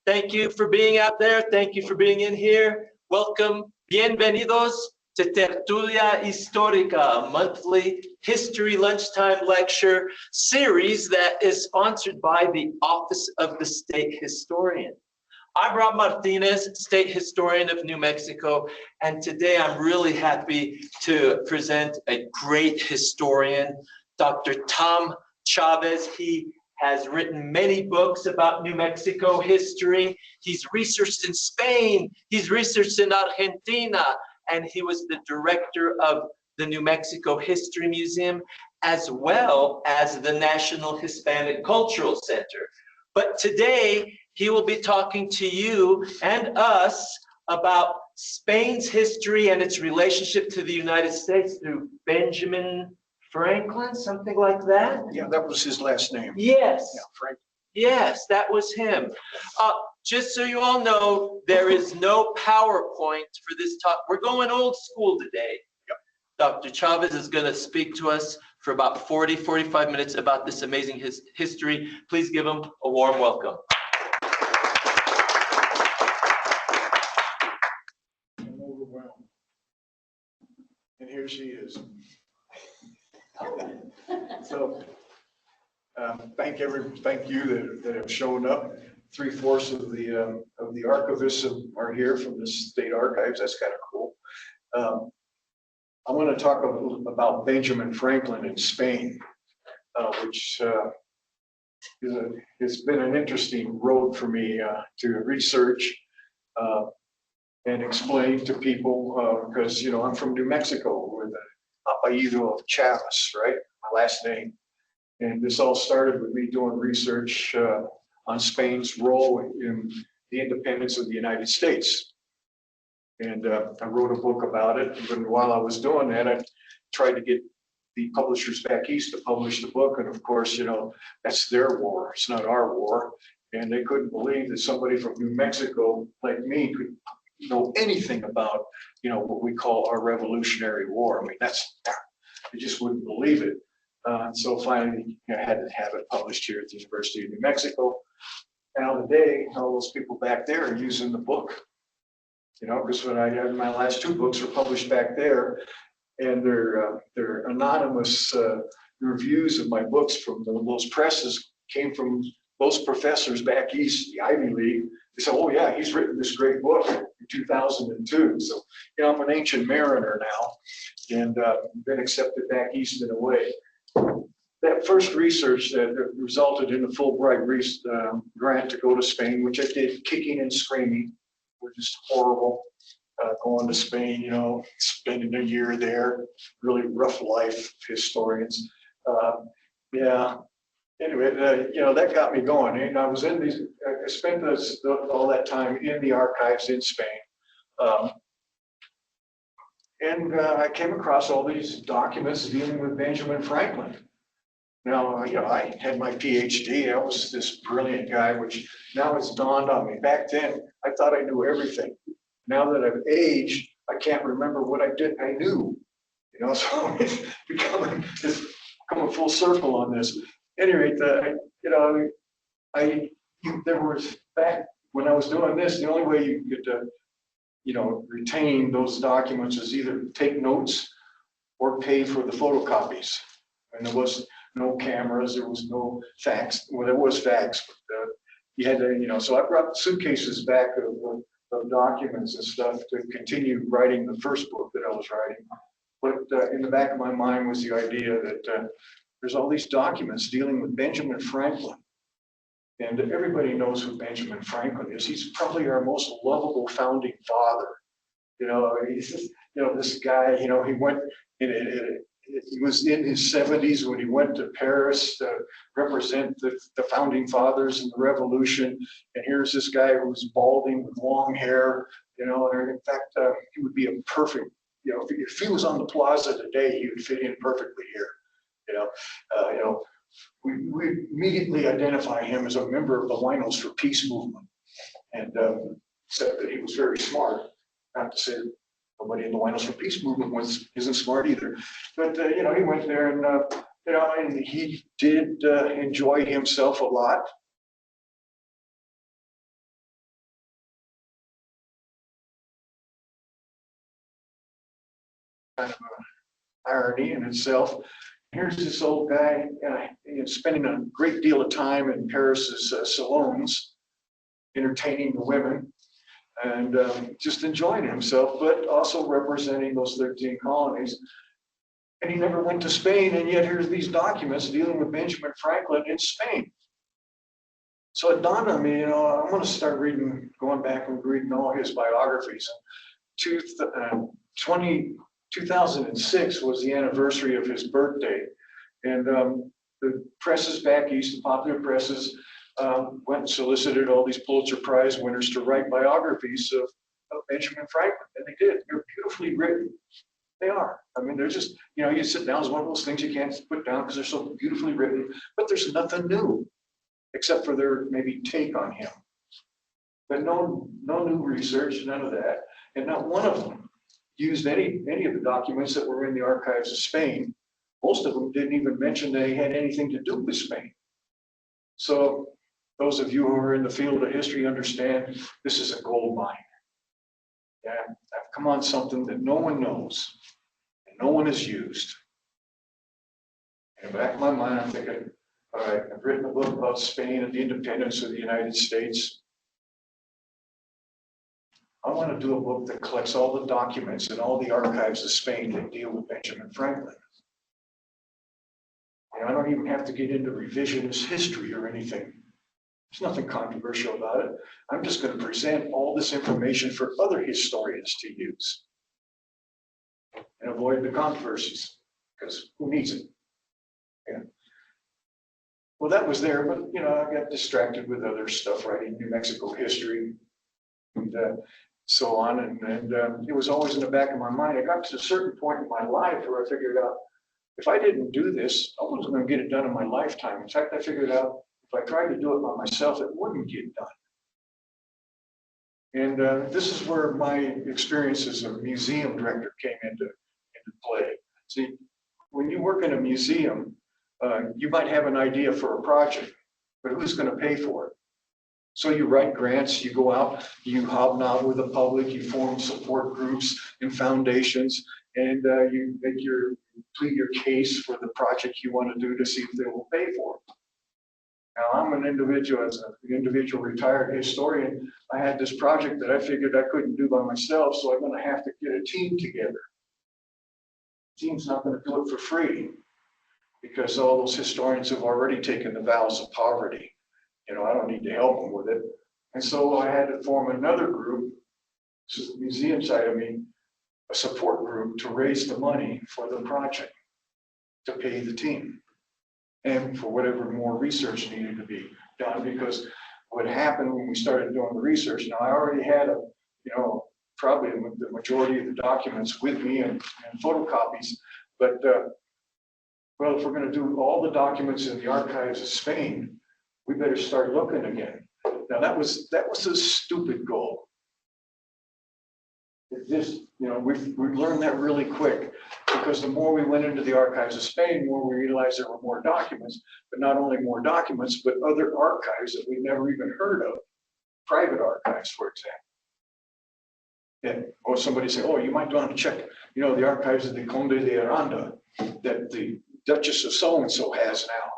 Thank you for being out there. Thank you for being in here. Welcome. Bienvenidos to Tertulia Histórica, a monthly history lunchtime lecture series that is sponsored by the Office of the State Historian. I'm Rob Martinez, State Historian of New Mexico, and today I'm really happy to present a great historian, Dr. Tom Chávez. He has written many books about New Mexico history. He's researched in Spain, he's researched in Argentina, and he was the director of the New Mexico History Museum, as well as the National Hispanic Cultural Center. But today, he will be talking to you and us about Spain's history and its relationship to the United States through Benjamin Franklin, something like that? Yeah, that was his last name. Yes. Yeah, Franklin. Yes, that was him. Just so you all know, there is no PowerPoint for this talk. We're going old school today. Yep. Dr. Chávez is going to speak to us for about 45 minutes about this amazing history. Please give him a warm welcome. I'm overwhelmed. And here she is. So, thank you that have shown up. 3/4 of the archivists are here from the state archives. That's kind of cool. I want to talk about Benjamin Franklin in Spain, which has been an interesting road for me to research and explain to people because I'm from New Mexico with the apellido of Chávez, right? My last name. And this all started with me doing research on Spain's role in the independence of the United States. And I wrote a book about it. And while I was doing that, I tried to get the publishers back east to publish the book. And of course, that's their war. It's not our war. And they couldn't believe that somebody from New Mexico like me could know anything about, what we call our Revolutionary War. I mean, they just wouldn't believe it. So finally, I had to have it published here at the University of New Mexico. Now today, all those people back there are using the book, because when I had my last 2 books were published back there, and they're anonymous reviews of my books from those presses came from those professors back east, the Ivy League. They said, "Oh yeah, he's written this great book in 2002." So, I'm an ancient mariner now, and been accepted back east in a way. That first research that resulted in a Fulbright grant to go to Spain, which I did kicking and screaming, which is horrible. Going to Spain, spending a year there, really rough life, historians. Yeah. Anyway, that got me going. And I was I spent all that time in the archives in Spain. And I came across all these documents dealing with Benjamin Franklin. Now, I had my PhD. I was this brilliant guy, which now it's dawned on me. Back then, I thought I knew everything. Now that I've aged, I can't remember what I knew. So it's becoming full circle on this. Anyway, there was back when I was doing this, the only way you could retain those documents is either take notes or pay for the photocopies. And there was no cameras, there was no fax. Well, there was fax, but you had to, so I brought suitcases back of documents and stuff to continue writing the first book that I was writing. But in the back of my mind was the idea that there's all these documents dealing with Benjamin Franklin. And everybody knows who Benjamin Franklin is. He's probably our most lovable founding father. He's just, this guy, he went, he was in his 70s when he went to Paris to represent the founding fathers and the revolution. And here's this guy who's balding with long hair, and in fact, he would be a perfect, if he was on the plaza today, he would fit in perfectly here. We immediately identify him as a member of the Winos for Peace movement, and said that he was very smart. Not to say that nobody in the Winos for Peace movement isn't smart either, but he went there and and he did enjoy himself a lot. kind of an irony in itself. Here's this old guy spending a great deal of time in Paris's salons, entertaining the women and just enjoying himself, but also representing those 13 colonies. And he never went to Spain, and yet here's these documents dealing with Benjamin Franklin in Spain. So it dawned on me, I'm going to start going back and reading all his biographies. 2006 was the anniversary of his birthday, and the presses back east, the popular presses, went and solicited all these Pulitzer Prize winners to write biographies of Benjamin Franklin, and they did. They're beautifully written. They are. I mean, they're just, you sit down, it's one of those things you can't put down because they're so beautifully written, but there's nothing new except for their maybe take on him. But no new research, none of that. And not one of them used any of the documents that were in the archives of Spain. Most of them didn't even mention they had anything to do with Spain. So those of you who are in the field of history understand this is a gold mine. Yeah, I've come on something that no one knows and no one has used. In the back of my mind, I'm thinking, all right, I've written a book about Spain and the independence of the United States. I want to do a book that collects all the documents and all the archives of Spain that deal with Benjamin Franklin. And I don't even have to get into revisionist history or anything. There's nothing controversial about it. I'm just going to present all this information for other historians to use and avoid the controversies, because who needs it? Yeah. Well, that was there, but I got distracted with other stuff, writing New Mexico history and so on, and it was always in the back of my mind. I got to a certain point in my life where I figured out if I didn't do this, I wasn't going to get it done in my lifetime. In fact, I figured out if I tried to do it by myself, it wouldn't get done. And this is where my experience as a museum director came into play. See, when you work in a museum, you might have an idea for a project, but who's going to pay for it? So you write grants, you go out, you hobnob with the public, you form support groups and foundations, and you plead your case for the project you want to do to see if they will pay for it. Now, I'm an individual, as an individual retired historian, I had this project that I figured I couldn't do by myself, so I'm going to have to get a team together. The team's not going to do it for free, because all those historians have already taken the vows of poverty. I don't need to help them with it. And so I had to form another group, this is the museum side of me, a support group to raise the money for the project, to pay the team, and for whatever more research needed to be done. Because what happened when we started doing the research, now I already had probably the majority of the documents with me and photocopies, but well, if we're going to do all the documents in the archives of Spain, we better start looking again. Now that was a stupid goal. It just, we learned that really quick, because the more we went into the archives of Spain, the more we realized there were more documents, but not only more documents, but other archives that we'd never even heard of, private archives, for example. Or somebody say, oh, you might want to check, the archives of the Conde de Aranda that the Duchess of so-and-so has now.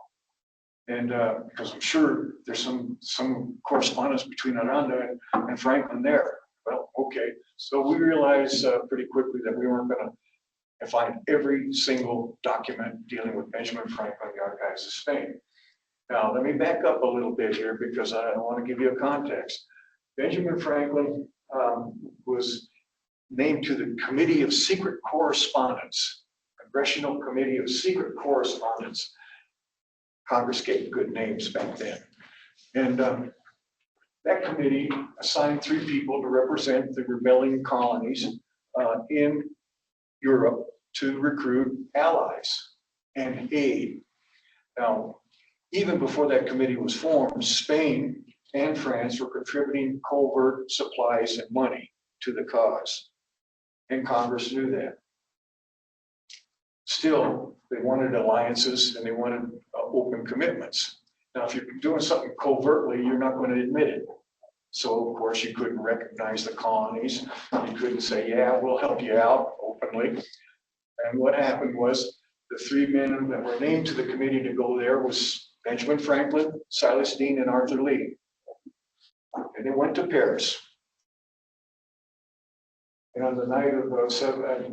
And because I'm sure there's some correspondence between Aranda and Franklin there. Well, okay. So we realized pretty quickly that we weren't going to find every single document dealing with Benjamin Franklin in the archives of Spain. Now, let me back up a little bit here, because I want to give you a context. Benjamin Franklin was named to the Committee of Secret Correspondence, Congressional Committee of Secret Correspondence. Congress gave good names back then. And that committee assigned 3 people to represent the rebelling colonies in Europe to recruit allies and aid. Now, even before that committee was formed, Spain and France were contributing covert supplies and money to the cause. And Congress knew that. Still, they wanted alliances and they wanted open commitments. Now, if you're doing something covertly, you're not going to admit it. So, of course, you couldn't recognize the colonies. You couldn't say, yeah, we'll help you out openly. And what happened was the three men that were named to the committee to go there was Benjamin Franklin, Silas Deane, and Arthur Lee. And they went to Paris. And on the night of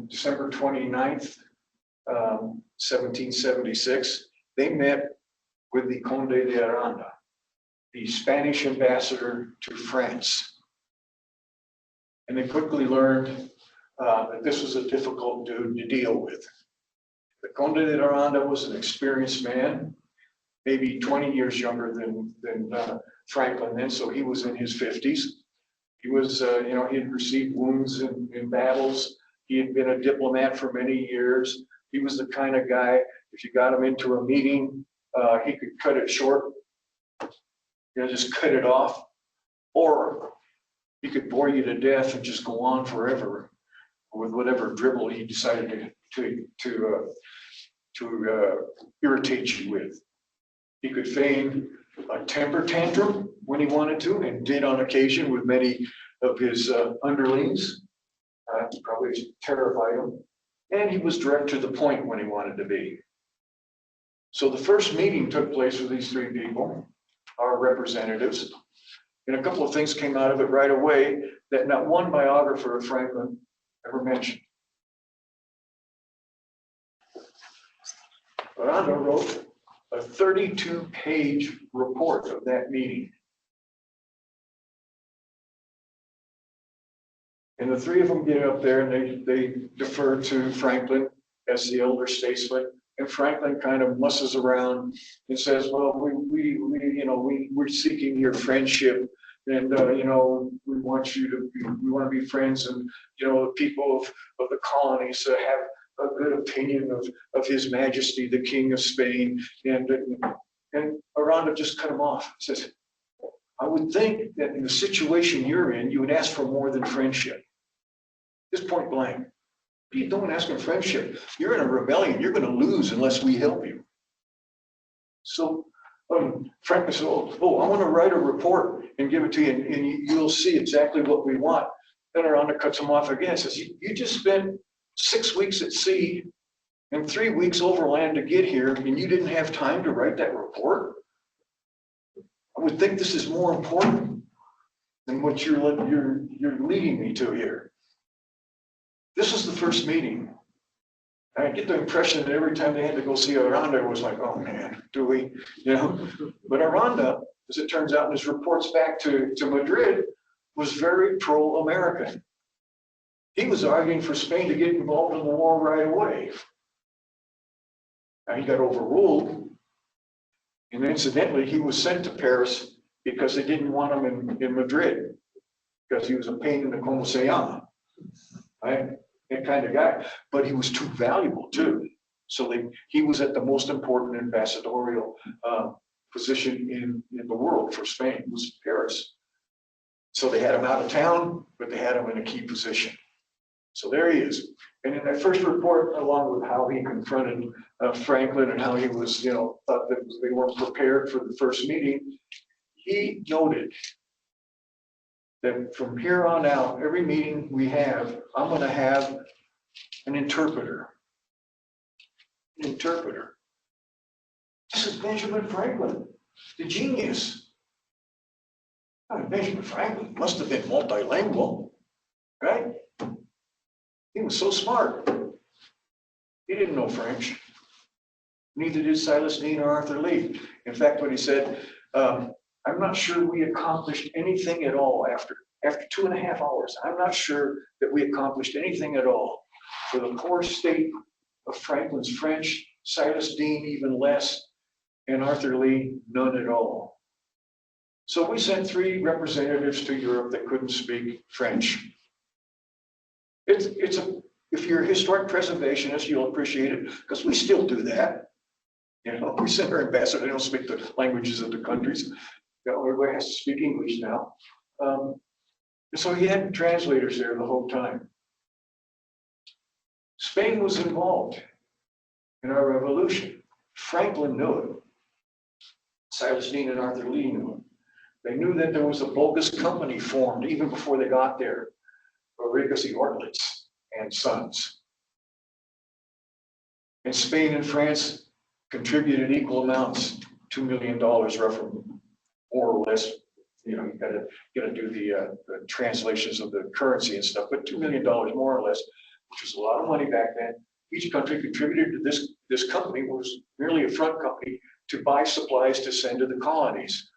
December 29th, 1776, they met with the Conde de Aranda, the Spanish ambassador to France. And they quickly learned that this was a difficult dude to deal with. The Conde de Aranda was an experienced man, maybe 20 years younger than Franklin then, so he was in his 50s. He was, he had received wounds in battles. He had been a diplomat for many years. He was the kind of guy, if you got him into a meeting, he could cut it short, just cut it off, or he could bore you to death and just go on forever with whatever dribble he decided to irritate you with. He could feign a temper tantrum when he wanted to, and did on occasion with many of his underlings. Probably terrified him. And he was direct to the point when he wanted to be. So the first meeting took place with these three people, our representatives. And a couple of things came out of it right away that not one biographer of Franklin ever mentioned. Aranda wrote a 32-page report of that meeting. And the three of them get up there and they defer to Franklin as the elder statesman. And Franklin kind of musses around and says, well, we're seeking your friendship. And, we want to be friends. And, the people of the colonies have a good opinion of His Majesty, the King of Spain. And Aranda just cut him off. He says, I would think that in the situation you're in, you would ask for more than friendship. Just point blank. What are you doing asking friendship? You're in a rebellion. You're going to lose unless we help you. So Franklin said, I want to write a report and give it to you, and you'll see exactly what we want. Then Aranda cuts him off again. Says, you just spent 6 weeks at sea and 3 weeks overland to get here, and you didn't have time to write that report? I would think this is more important than what you're leading me to here. This was the first meeting. And I get the impression that every time they had to go see Aranda, it was like, oh man, do we? But Aranda, as it turns out in his reports back to Madrid, was very pro-American. He was arguing for Spain to get involved in the war right away. Now he got overruled. And incidentally, he was sent to Paris because they didn't want him in Madrid, because he was a pain in the como se llama, right? That kind of guy. But he was too valuable too. So he was at the most important ambassadorial position in the world for Spain, was Paris. So they had him out of town, but they had him in a key position. So there he is. And in that first report, along with how he confronted Franklin and how he was, thought that they weren't prepared for the first meeting, he noted that from here on out, every meeting we have, I'm going to have an interpreter. An interpreter. This is Benjamin Franklin, the genius. Benjamin Franklin must have been multilingual, right? He was so smart. He didn't know French. Neither did Silas Deane or Arthur Lee. In fact, when he said, I'm not sure we accomplished anything at all after 2.5 hours. I'm not sure that we accomplished anything at all. For the poor state of Franklin's French, Silas Deane even less, and Arthur Lee none at all. So we sent 3 representatives to Europe that couldn't speak French. If you're a historic preservationist, you'll appreciate it, because we still do that. We send our ambassador, they don't speak the languages of the countries. Everybody has to speak English now. So he had translators there the whole time. Spain was involved in our revolution. Franklin knew it. Silas Deane and Arthur Lee knew it. They knew that there was a bogus company formed even before they got there, Rodriguez y Ortlitz and Sons. And Spain and France contributed equal amounts, $2 million roughly, more or less. You know, you gotta do the translations of the currency and stuff, but $2 million more or less, which was a lot of money back then. Each country contributed to this company, was merely a front company, to buy supplies to send to the colonies,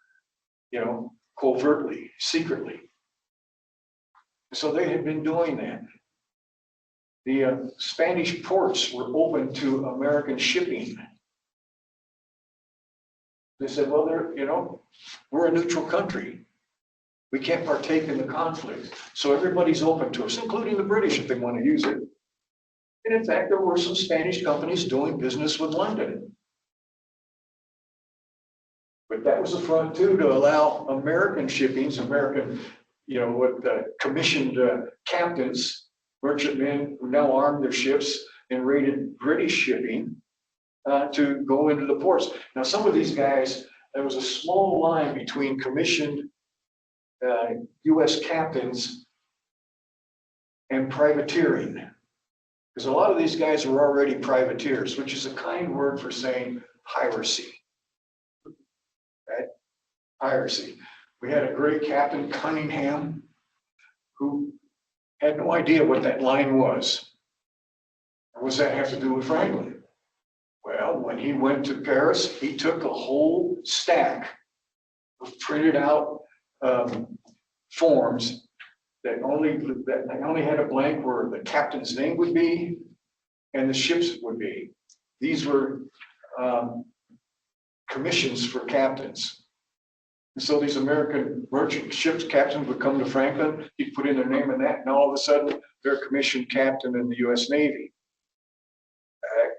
you know, covertly, secretly. So they had been doing that. The Spanish ports were open to American shipping. They said, well, we're a neutral country. We can't partake in the conflict. So everybody's open to us, including the British if they want to use it. And in fact, there were some Spanish companies doing business with London. But that was a front too, to allow American shippings, commissioned captains, merchantmen who now armed their ships and raided British shipping to go into the ports. Now, some of these guys, there was a small line between commissioned U.S. captains and privateering, because a lot of these guys were already privateers, which is a kind word for saying piracy. Right? Piracy. We had a great Captain Cunningham who had no idea what that line was. What does that have to do with Franklin? Well, when he went to Paris, he took a whole stack of printed out forms that only had a blank where the captain's name would be and the ships would be. These were commissions for captains. And so these American merchant ships captains would come to Franklin, he'd put in their name in that, and all of a sudden they're a commissioned captain in the U.S. Navy. All right.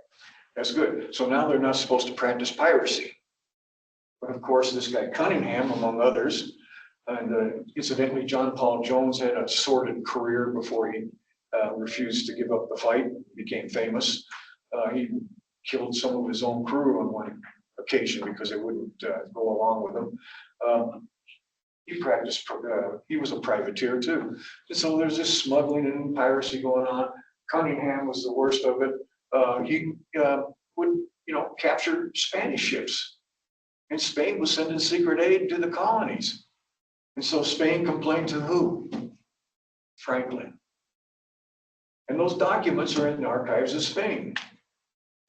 That's good. So now they're not supposed to practice piracy. But of course, this guy Cunningham, among others, and incidentally, John Paul Jones had a sordid career before he refused to give up the fight, became famous. He killed some of his own crew on one occasion because they wouldn't go along with him. He was a privateer too. And so there's this smuggling and piracy going on. Cunningham was the worst of it. He would, capture Spanish ships. And Spain was sending secret aid to the colonies. And so Spain complained to who? Franklin. And those documents are in the archives of Spain.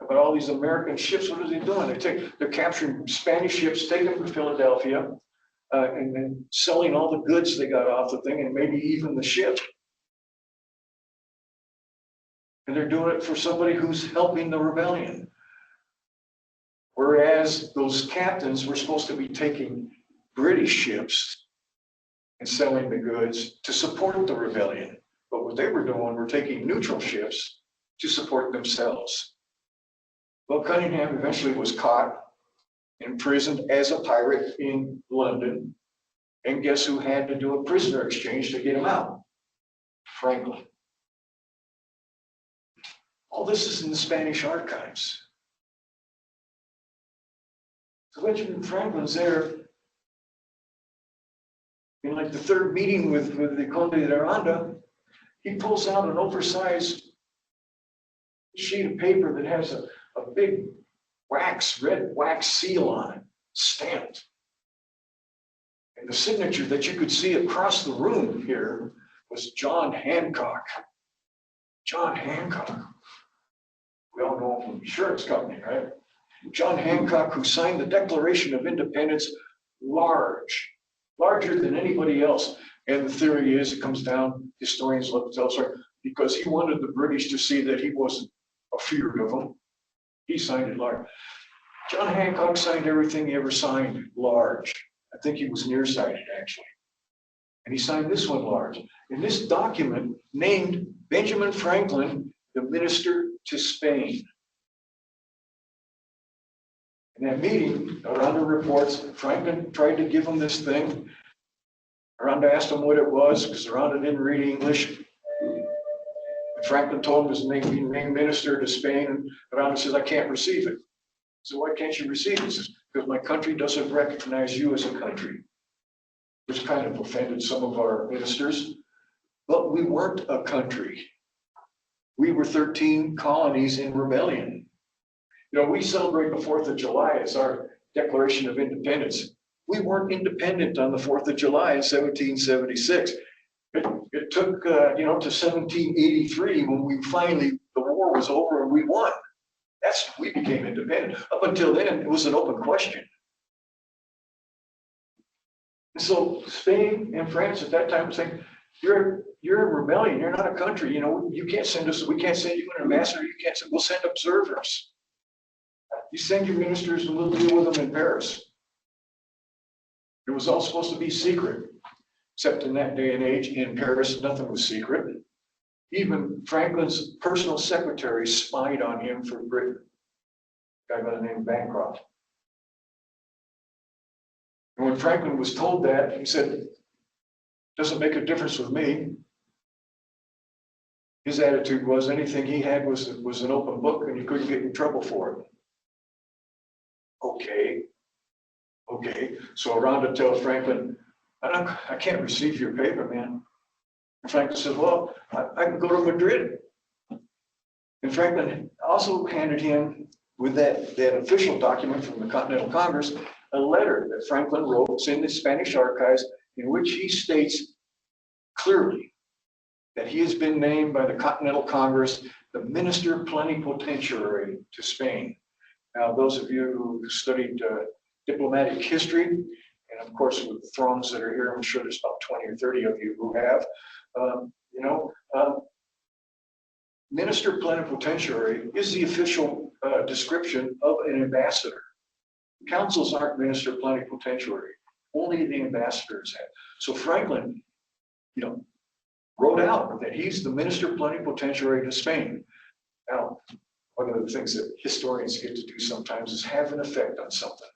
About all these American ships, what are they doing? They're capturing Spanish ships, taking them to Philadelphia, and then selling all the goods they got off the thing, and maybe even the ship. And they're doing it for somebody who's helping the rebellion. Whereas those captains were supposed to be taking British ships and selling the goods to support the rebellion. But what they were doing were taking neutral ships to support themselves. Well, Cunningham eventually was caught, imprisoned as a pirate in London. And guess who had to do a prisoner exchange to get him out? Franklin. All this is in the Spanish archives. So Benjamin Franklin's there in like the third meeting with the Conde de Aranda. He pulls out an oversized sheet of paper that has a big red wax seal on it, stamped. And the signature that you could see across the room here was John Hancock. John Hancock. We all know him from the insurance company, right? John Hancock, who signed the Declaration of Independence larger than anybody else. And the theory is, it comes down, historians look elsewhere, because he wanted the British to see that he wasn't afeared of them. He signed it large. John Hancock signed everything he ever signed large. I think he was nearsighted, actually. And he signed this one large. And this document named Benjamin Franklin the minister to Spain. In that meeting, Aranda reports, Franklin tried to give him this thing. Aranda asked him what it was, because Aranda didn't read English. And Franklin told him his name minister to Spain, and Aranda says, I can't receive it. So why can't you receive it? He says, because my country doesn't recognize you as a country, which kind of offended some of our ministers. But we weren't a country. We were 13 colonies in rebellion. You know, we celebrate the 4th of July as our Declaration of Independence. We weren't independent on the 4th of July in 1776. It took, you know, to 1783 when we finally, the war was over and we won. That's when we became independent. Up until then, it was an open question. And so Spain and France at that time were saying, you're a rebellion, you're not a country, you know, you can't send us, we can't send you an ambassador, you can't send, we'll send observers. You send your ministers and we'll deal with them in Paris. It was all supposed to be secret, except in that day and age in Paris, nothing was secret. Even Franklin's personal secretary spied on him for Britain, a guy by the name of Bancroft. And when Franklin was told that, he said, doesn't make a difference with me. His attitude was anything he had was an open book and you couldn't get in trouble for it. Okay. So Aranda tells Franklin, I can't receive your paper, man. And Franklin says, well, I can go to Madrid. And Franklin also handed him, with that official document from the Continental Congress, a letter that Franklin wrote. It's in the Spanish archives, in which he states clearly that he has been named by the Continental Congress the Minister Plenipotentiary to Spain. Now, those of you who studied diplomatic history, and of course with the throngs that are here, I'm sure there's about 20 or 30 of you who have, Minister Plenipotentiary is the official description of an ambassador. Councils aren't Minister Plenipotentiary, only the ambassadors have. So Franklin, wrote out that he's the Minister Plenipotentiary to Spain. Now, one of the things that historians get to do sometimes is have an effect on something.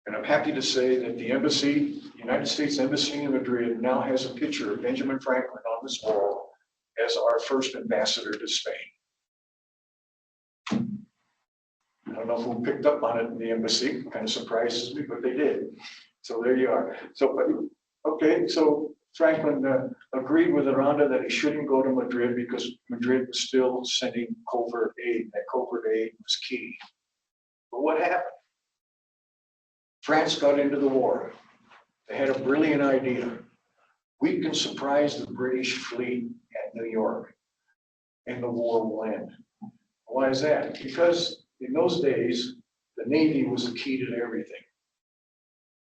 And I'm happy to say that the embassy, the United States Embassy in Madrid, now has a picture of Benjamin Franklin on this wall as our first ambassador to Spain. I don't know who picked up on it in the embassy, kind of surprises me, but they did. So there you are. So, okay, so Franklin agreed with Aranda that he shouldn't go to Madrid because Madrid was still sending covert aid. That covert aid was key. But what happened? France got into the war. They had a brilliant idea. We can surprise the British fleet at New York and the war will end. Why is that? Because in those days, the Navy was the key to everything.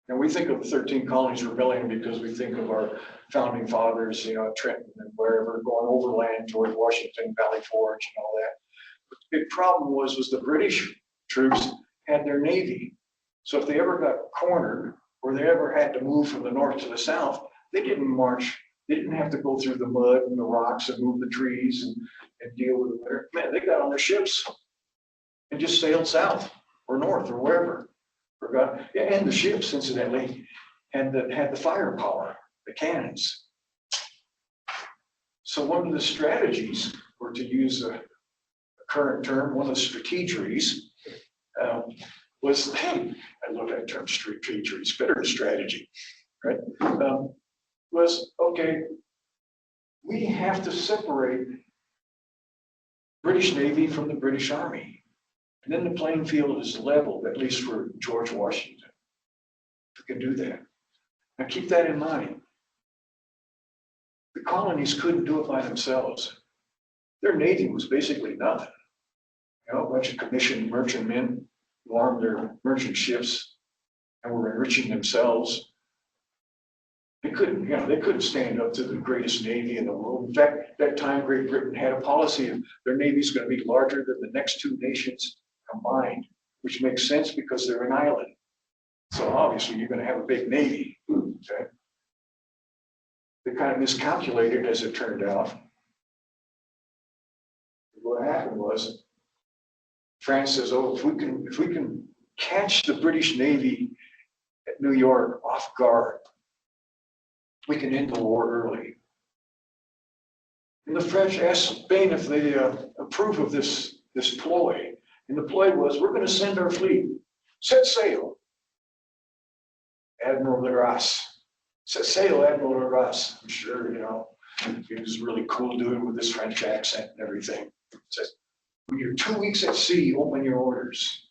And we think of the 13 Colonies Rebellion because we think of our founding fathers, Trenton and wherever, going overland toward Washington, Valley Forge and all that. But the big problem was the British troops had their Navy. So if they ever got cornered or they ever had to move from the north to the south, they didn't march. They didn't have to go through the mud and the rocks and move the trees and deal with the winter. Man, they got on their ships and just sailed south or north or wherever. And the ships, incidentally, had the firepower, the cannons. So one of the strategies, or to use a current term, one of the strategies, was, I love that term, strategies, better than strategy, right? Was, okay, we have to separate British Navy from the British Army. And then the playing field is leveled, at least for George Washington. We can do that. Now keep that in mind. The colonies couldn't do it by themselves. Their Navy was basically nothing. A bunch of commissioned merchantmen who armed their merchant ships and were enriching themselves. They couldn't stand up to the greatest Navy in the world. In fact, at that time, Great Britain had a policy of their Navy's going to be larger than the next two nations combined, which makes sense because they're an island. So obviously you're going to have a big Navy. Okay? They kind of miscalculated, as it turned out. What happened was France says, "Oh, if we can catch the British Navy at New York off guard, we can end the war early." And the French asked Spain if they approve of this ploy. And the ploy was, we're going to send our fleet, set sail. Admiral de Grasse, set sail, Admiral de Grasse. I'm sure, he was really cool dude with this French accent and everything. Says, when you're 2 weeks at sea, open your orders.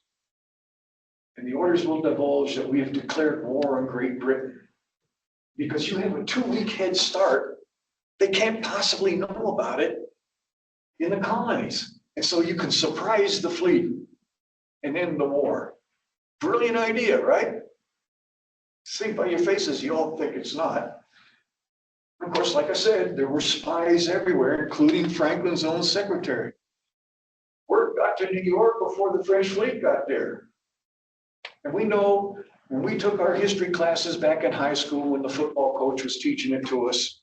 And the orders will divulge that we have declared war on Great Britain. Because you have a 2-week head start, they can't possibly know about it in the colonies. And so you can surprise the fleet and end the war. Brilliant idea, right? See by your faces, you all think it's not. Of course, like I said, there were spies everywhere, including Franklin's own secretary. Word got to New York before the French fleet got there. And we know when we took our history classes back in high school, when the football coach was teaching it to us,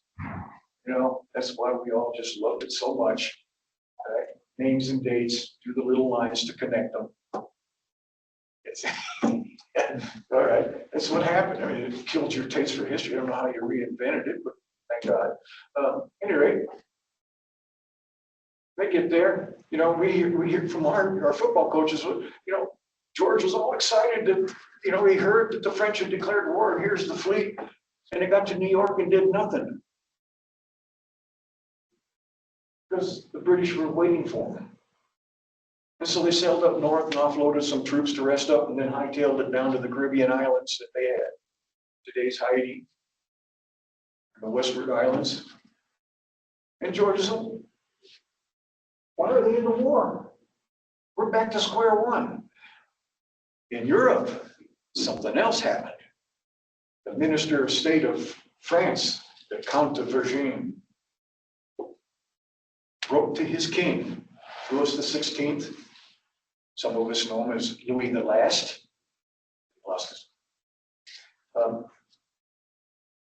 you know, that's why we all just loved it so much. Right? Names and dates, do the little lines to connect them. All right, that's what happened. I mean, it killed your taste for history. I don't know how you reinvented it, but thank God. Anyway, they get there. You know, we hear from our football coaches. You know, George was all excited that, you know, he heard that the French had declared war, and here's the fleet, and they got to New York and did nothing because the British were waiting for them. And so they sailed up north and offloaded some troops to rest up, and then hightailed it down to the Caribbean islands that they had. Today's Haiti, the Westward Islands. And George said, why are they in the war? We're back to square one. In Europe, something else happened. The Minister of State of France, the Count of Vergennes, wrote to his king, Louis XVI. Some of us know him as Louis the Last. Lost his.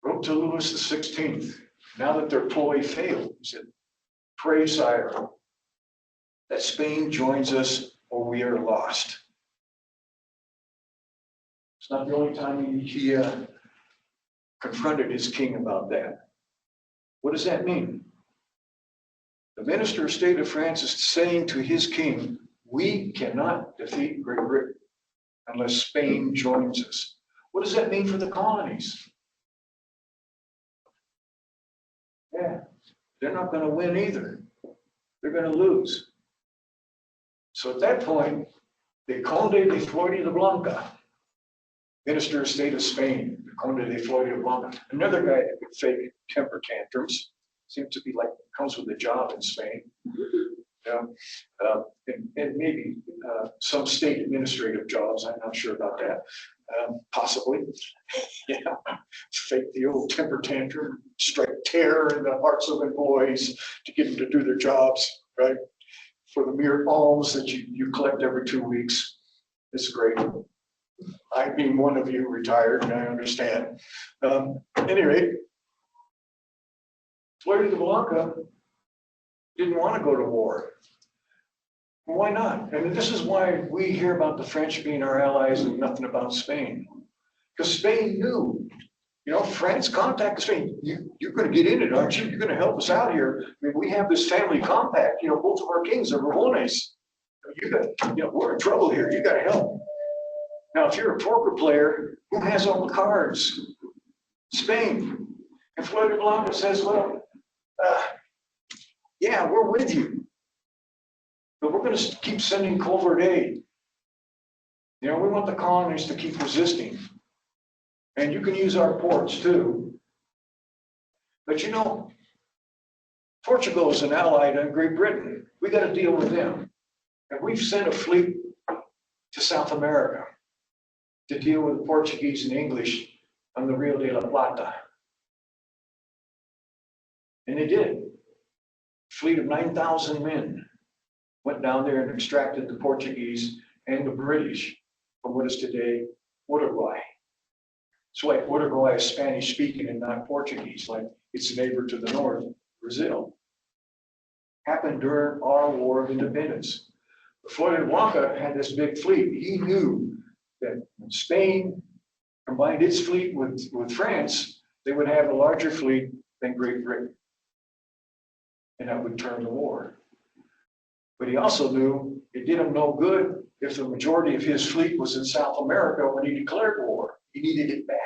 Wrote to Louis XVI, now that their ploy failed, he said, pray, sire, that Spain joins us or we are lost. It's not the only time he confronted his king about that. What does that mean? The Minister of State of France is saying to his king, we cannot defeat Great Britain unless Spain joins us. What does that mean for the colonies? Yeah, they're not going to win either. They're going to lose. So at that point, the Conde de Floridablanca, Minister of State of Spain, the Conde de Floridablanca, another guy that could fake temper tantrums, seems to be like, comes with a job in Spain. And maybe some state administrative jobs, I'm not sure about that, possibly. Yeah, fake the old temper tantrum, strike terror in the hearts of employees to get them to do their jobs, right? For the mere alms that you collect every 2 weeks. It's great. I being one of you retired, and I understand. At any rate, Floridablanca didn't want to go to war. Why not? I mean, this is why we hear about the French being our allies and nothing about Spain. Because Spain knew, you know, France contacted Spain. You're going to get in it, aren't you? You're going to help us out here. I mean, we have this family compact. You know, both of our kings are Borbones. We're in trouble here. You got to help. Now, if you're a poker player, who has all the cards? Spain. And Floridablanca says, well, yeah, we're with you. But we're going to keep sending covert aid. You know, we want the colonies to keep resisting. And you can use our ports too. But you know, Portugal is an ally to Great Britain. We got to deal with them. And we've sent a fleet to South America to deal with the Portuguese and English on the Rio de la Plata. And they did. A fleet of 9,000 men went down there and extracted the Portuguese and the British from what is today Uruguay. So like Uruguay is Spanish speaking and not Portuguese, like its neighbor to the north, Brazil. Happened during our War of Independence. Floridablanca had this big fleet. He knew that when Spain combined its fleet with France, they would have a larger fleet than Great Britain. And that would turn the war. But he also knew it did him no good if the majority of his fleet was in South America when he declared war. He needed it back.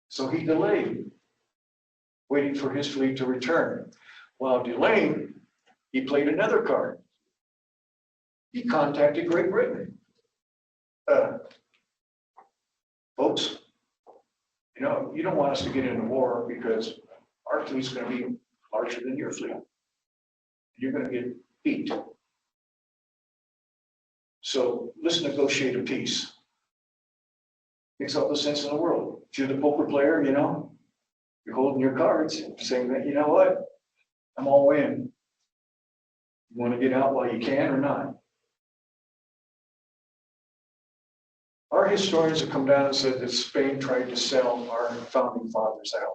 So he delayed, waiting for his fleet to return. While delaying, he played another card. He contacted Great Britain. Folks, you know, you don't want us to get into war because our fleet's going to be larger than your fleet. You're going to get beat. So let's negotiate a peace. Makes all the sense in the world. If you're the poker player, you know, you're holding your cards, saying that, you know what, I'm all in. You want to get out while you can or not? Our historians have come down and said that Spain tried to sell our founding fathers out.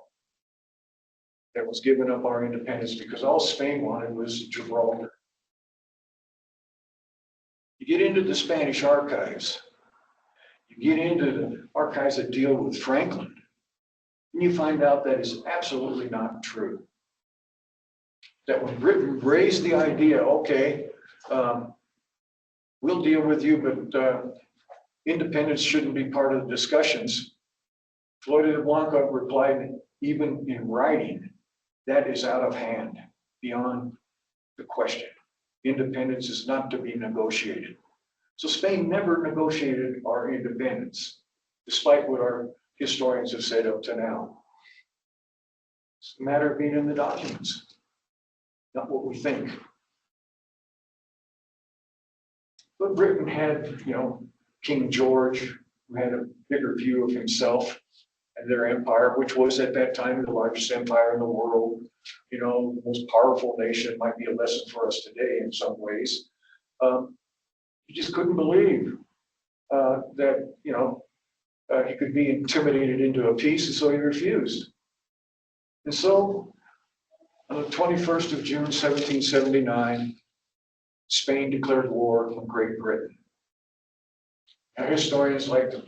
That was giving up our independence because all Spain wanted was Gibraltar. You get into the Spanish archives, you get into the archives that deal with Franklin, and you find out that is absolutely not true. That when Britain raised the idea, okay, we'll deal with you, but independence shouldn't be part of the discussions. Floyd de Blanca replied, even in writing, that is out of hand, beyond the question. Independence is not to be negotiated. So Spain never negotiated our independence, despite what our historians have said up to now. It's a matter of being in the documents, not what we think. But Britain had, you know, King George, who had a bigger view of himself and their empire, which was at that time the largest empire in the world, you know, the most powerful nation. Might be a lesson for us today in some ways. He just couldn't believe that, you know, he could be intimidated into a peace, and so he refused. And so, on the 21st of June, 1779, Spain declared war on Great Britain. Now, historians like to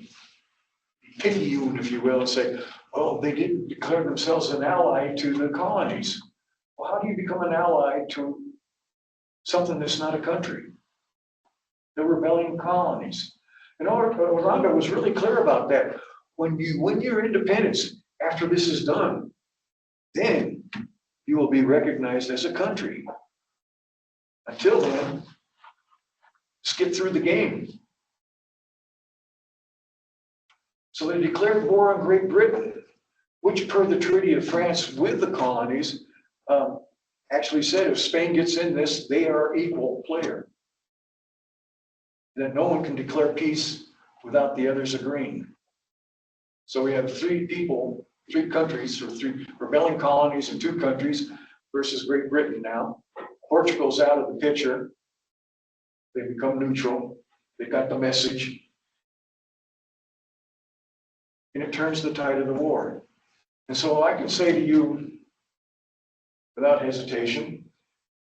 pity you, if you will, and say, oh, they didn't declare themselves an ally to the colonies. Well, how do you become an ally to something that's not a country? The rebellion colonies. And Orlando was really clear about that. When you win your independence, after this is done, then you will be recognized as a country. Until then, skip through the game. So they declared war on Great Britain, which per the Treaty of France with the colonies, actually said if Spain gets in this, they are equal player. That no one can declare peace without the others agreeing. So we have three countries, or three rebelling colonies and two countries versus Great Britain now. Portugal's out of the picture. They become neutral. They got the message. And it turns the tide of the war. And so I can say to you, without hesitation,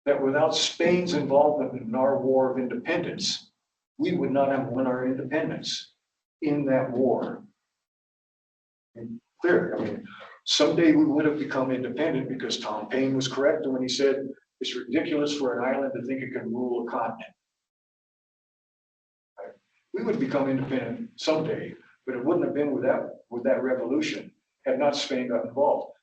that without Spain's involvement in our war of independence, we would not have won our independence in that war. And clear, I mean, someday we would have become independent because Tom Paine was correct when he said it's ridiculous for an island to think it can rule a continent. Right? We would become independent someday, but it wouldn't have been with that revolution had not Spain got involved.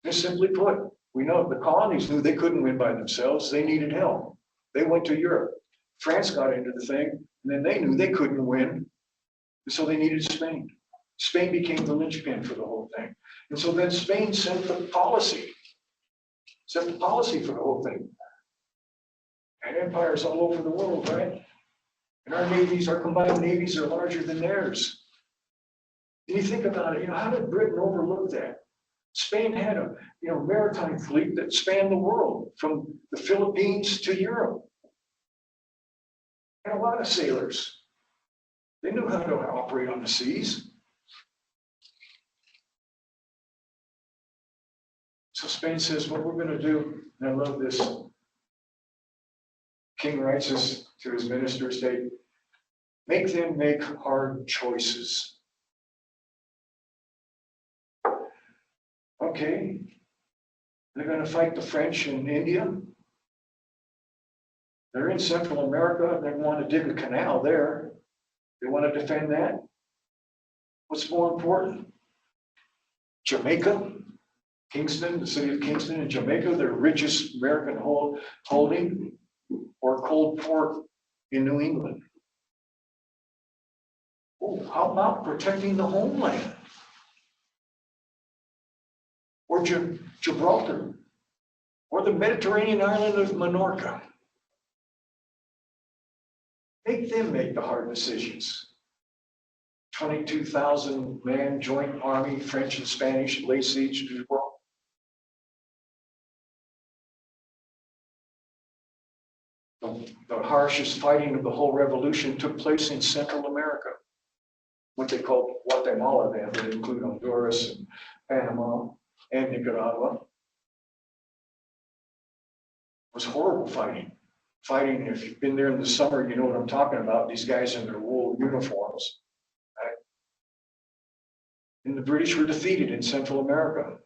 Just simply put, we know the colonies knew they couldn't win by themselves. They needed help. They went to Europe. France got into the thing, and then they knew they couldn't win, and so they needed Spain. Spain became the linchpin for the whole thing. And so then Spain set the policy for the whole thing. And empires all over the world, right? And our navies, our combined navies are larger than theirs. And you think about it, you know, how did Britain overlook that? Spain had a, you know, maritime fleet that spanned the world from the Philippines to Europe. And a lot of sailors. They knew how to operate on the seas. So Spain says, what we're going to do, and I love this. King writes this to his ministers, they make them make hard choices. Okay, they're going to fight the French in India. They're in Central America. They want to dig a canal there. They want to defend that. What's more important? Jamaica? Kingston, the city of Kingston in Jamaica, their richest American holding, or Cold Port in New England. Oh, how about protecting the homeland? Or Gibraltar, or the Mediterranean island of Minorca. Make them make the hard decisions. 22,000 man joint army, French and Spanish, lay siege to Gibraltar. The harshest fighting of the whole revolution took place in Central America, what they called Guatemala then, that include Honduras and Panama and Nicaragua. It was horrible fighting. Fighting, if you've been there in the summer, you know what I'm talking about. These guys in their wool uniforms. Right? And the British were defeated in Central America.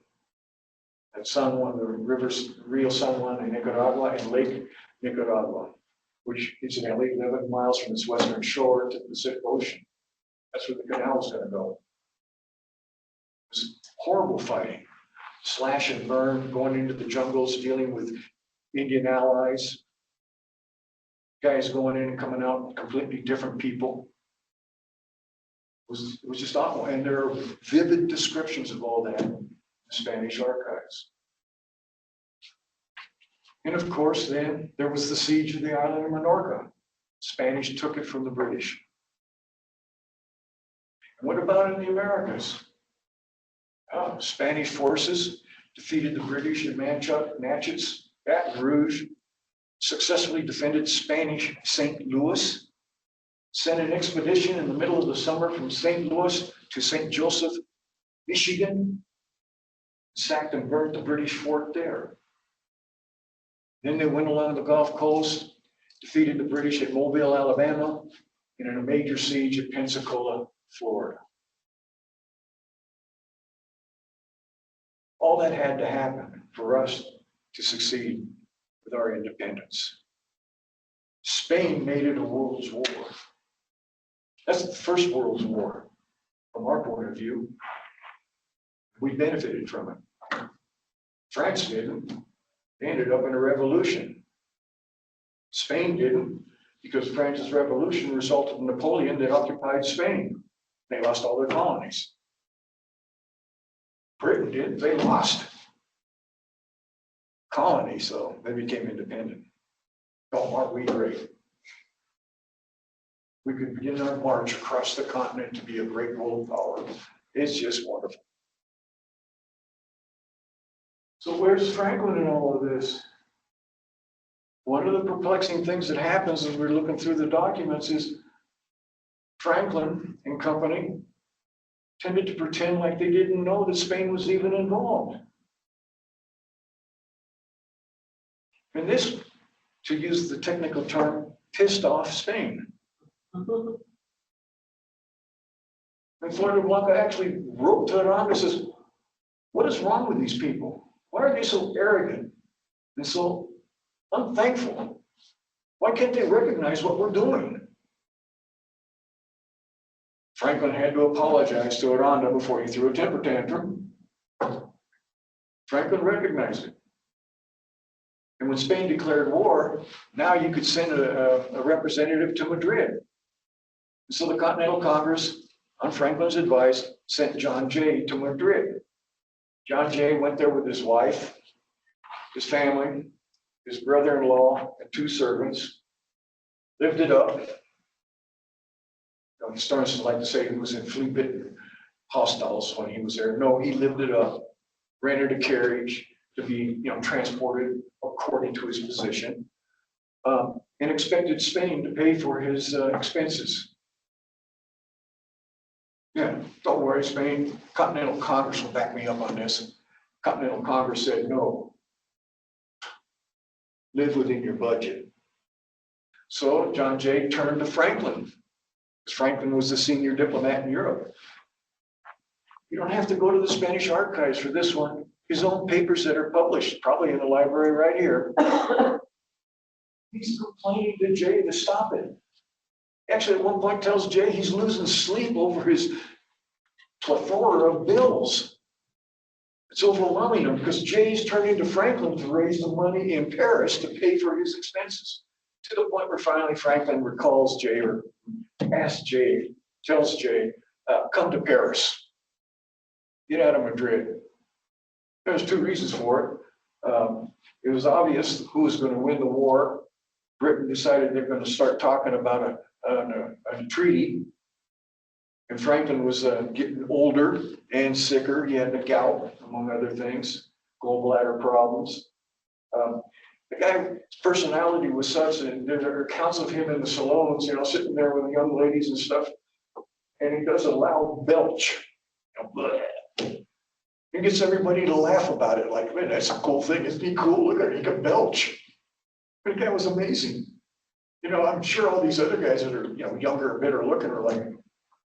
At San Juan, the rivers Rio San Juan in Nicaragua and Lake Nicaragua, which incidentally 11 miles from its western shore to the Pacific Ocean. That's where the canal was going to go. It was horrible fighting. Slash and burn, going into the jungles, dealing with Indian allies. Guys going in and coming out, completely different people. It was just awful. And there are vivid descriptions of all that in the Spanish archives. And of course, then there was the siege of the island of Minorca. Spanish took it from the British. And what about in the Americas? Spanish forces defeated the British at Natchez, Baton Rouge, successfully defended Spanish St. Louis, sent an expedition in the middle of the summer from St. Louis to St. Joseph, Michigan, sacked and burnt the British fort there. Then they went along the Gulf Coast, defeated the British at Mobile, Alabama, and in a major siege at Pensacola, Florida. All that had to happen for us to succeed with our independence. Spain made it a world's war. That's the first world's war from our point of view. We benefited from it. France didn't. They ended up in a revolution. Spain didn't, because France's revolution resulted in Napoleon that occupied Spain. They lost all their colonies. Britain did, they lost colonies, so they became independent. Oh, aren't we great? We could begin our march across the continent to be a great world power. It's just wonderful. So where's Franklin in all of this? One of the perplexing things that happens as we're looking through the documents is Franklin and company tended to pretend like they didn't know that Spain was even involved. And this, to use the technical term, pissed off Spain. And Floridablanca actually wrote to Aranda and says, what is wrong with these people? Why are they so arrogant and so unthankful? Why can't they recognize what we're doing? Franklin had to apologize to Aranda before he threw a temper tantrum. Franklin recognized it. And when Spain declared war, now you could send a representative to Madrid. So the Continental Congress, on Franklin's advice, sent John Jay to Madrid. John Jay went there with his wife, his family, his brother-in-law, and 2 servants, lived it up. Historians like to say he was in flea-bitten hostels when he was there. No, he lived it up, rented a carriage to be, transported according to his position, and expected Spain to pay for his expenses. Yeah, don't worry, Spain. Continental Congress will back me up on this. Continental Congress said no. Live within your budget. So John Jay turned to Franklin. Franklin was the senior diplomat in Europe. You don't have to go to the Spanish archives for this one. His own papers that are published, probably in the library right here. He's complaining to Jay to stop it. Actually, at one point tells Jay he's losing sleep over his plethora of bills. It's overwhelming him because Jay's turning to Franklin to raise the money in Paris to pay for his expenses. To the point where finally Franklin recalls Jay or asks Jay, tells Jay, come to Paris. Get out of Madrid. There's two reasons for it. It was obvious who was going to win the war. Britain decided they're going to start talking about a treaty. And Franklin was getting older and sicker. He had the gout, among other things, gallbladder problems. The guy's personality was such, and there are accounts of him in the salons, sitting there with the young ladies and stuff. And he does a loud belch. He gets everybody to laugh about it, like, man, that's a cool thing. Isn't he cool? Look at him, he can belch. The guy was amazing. I'm sure all these other guys that are, younger and better looking are like,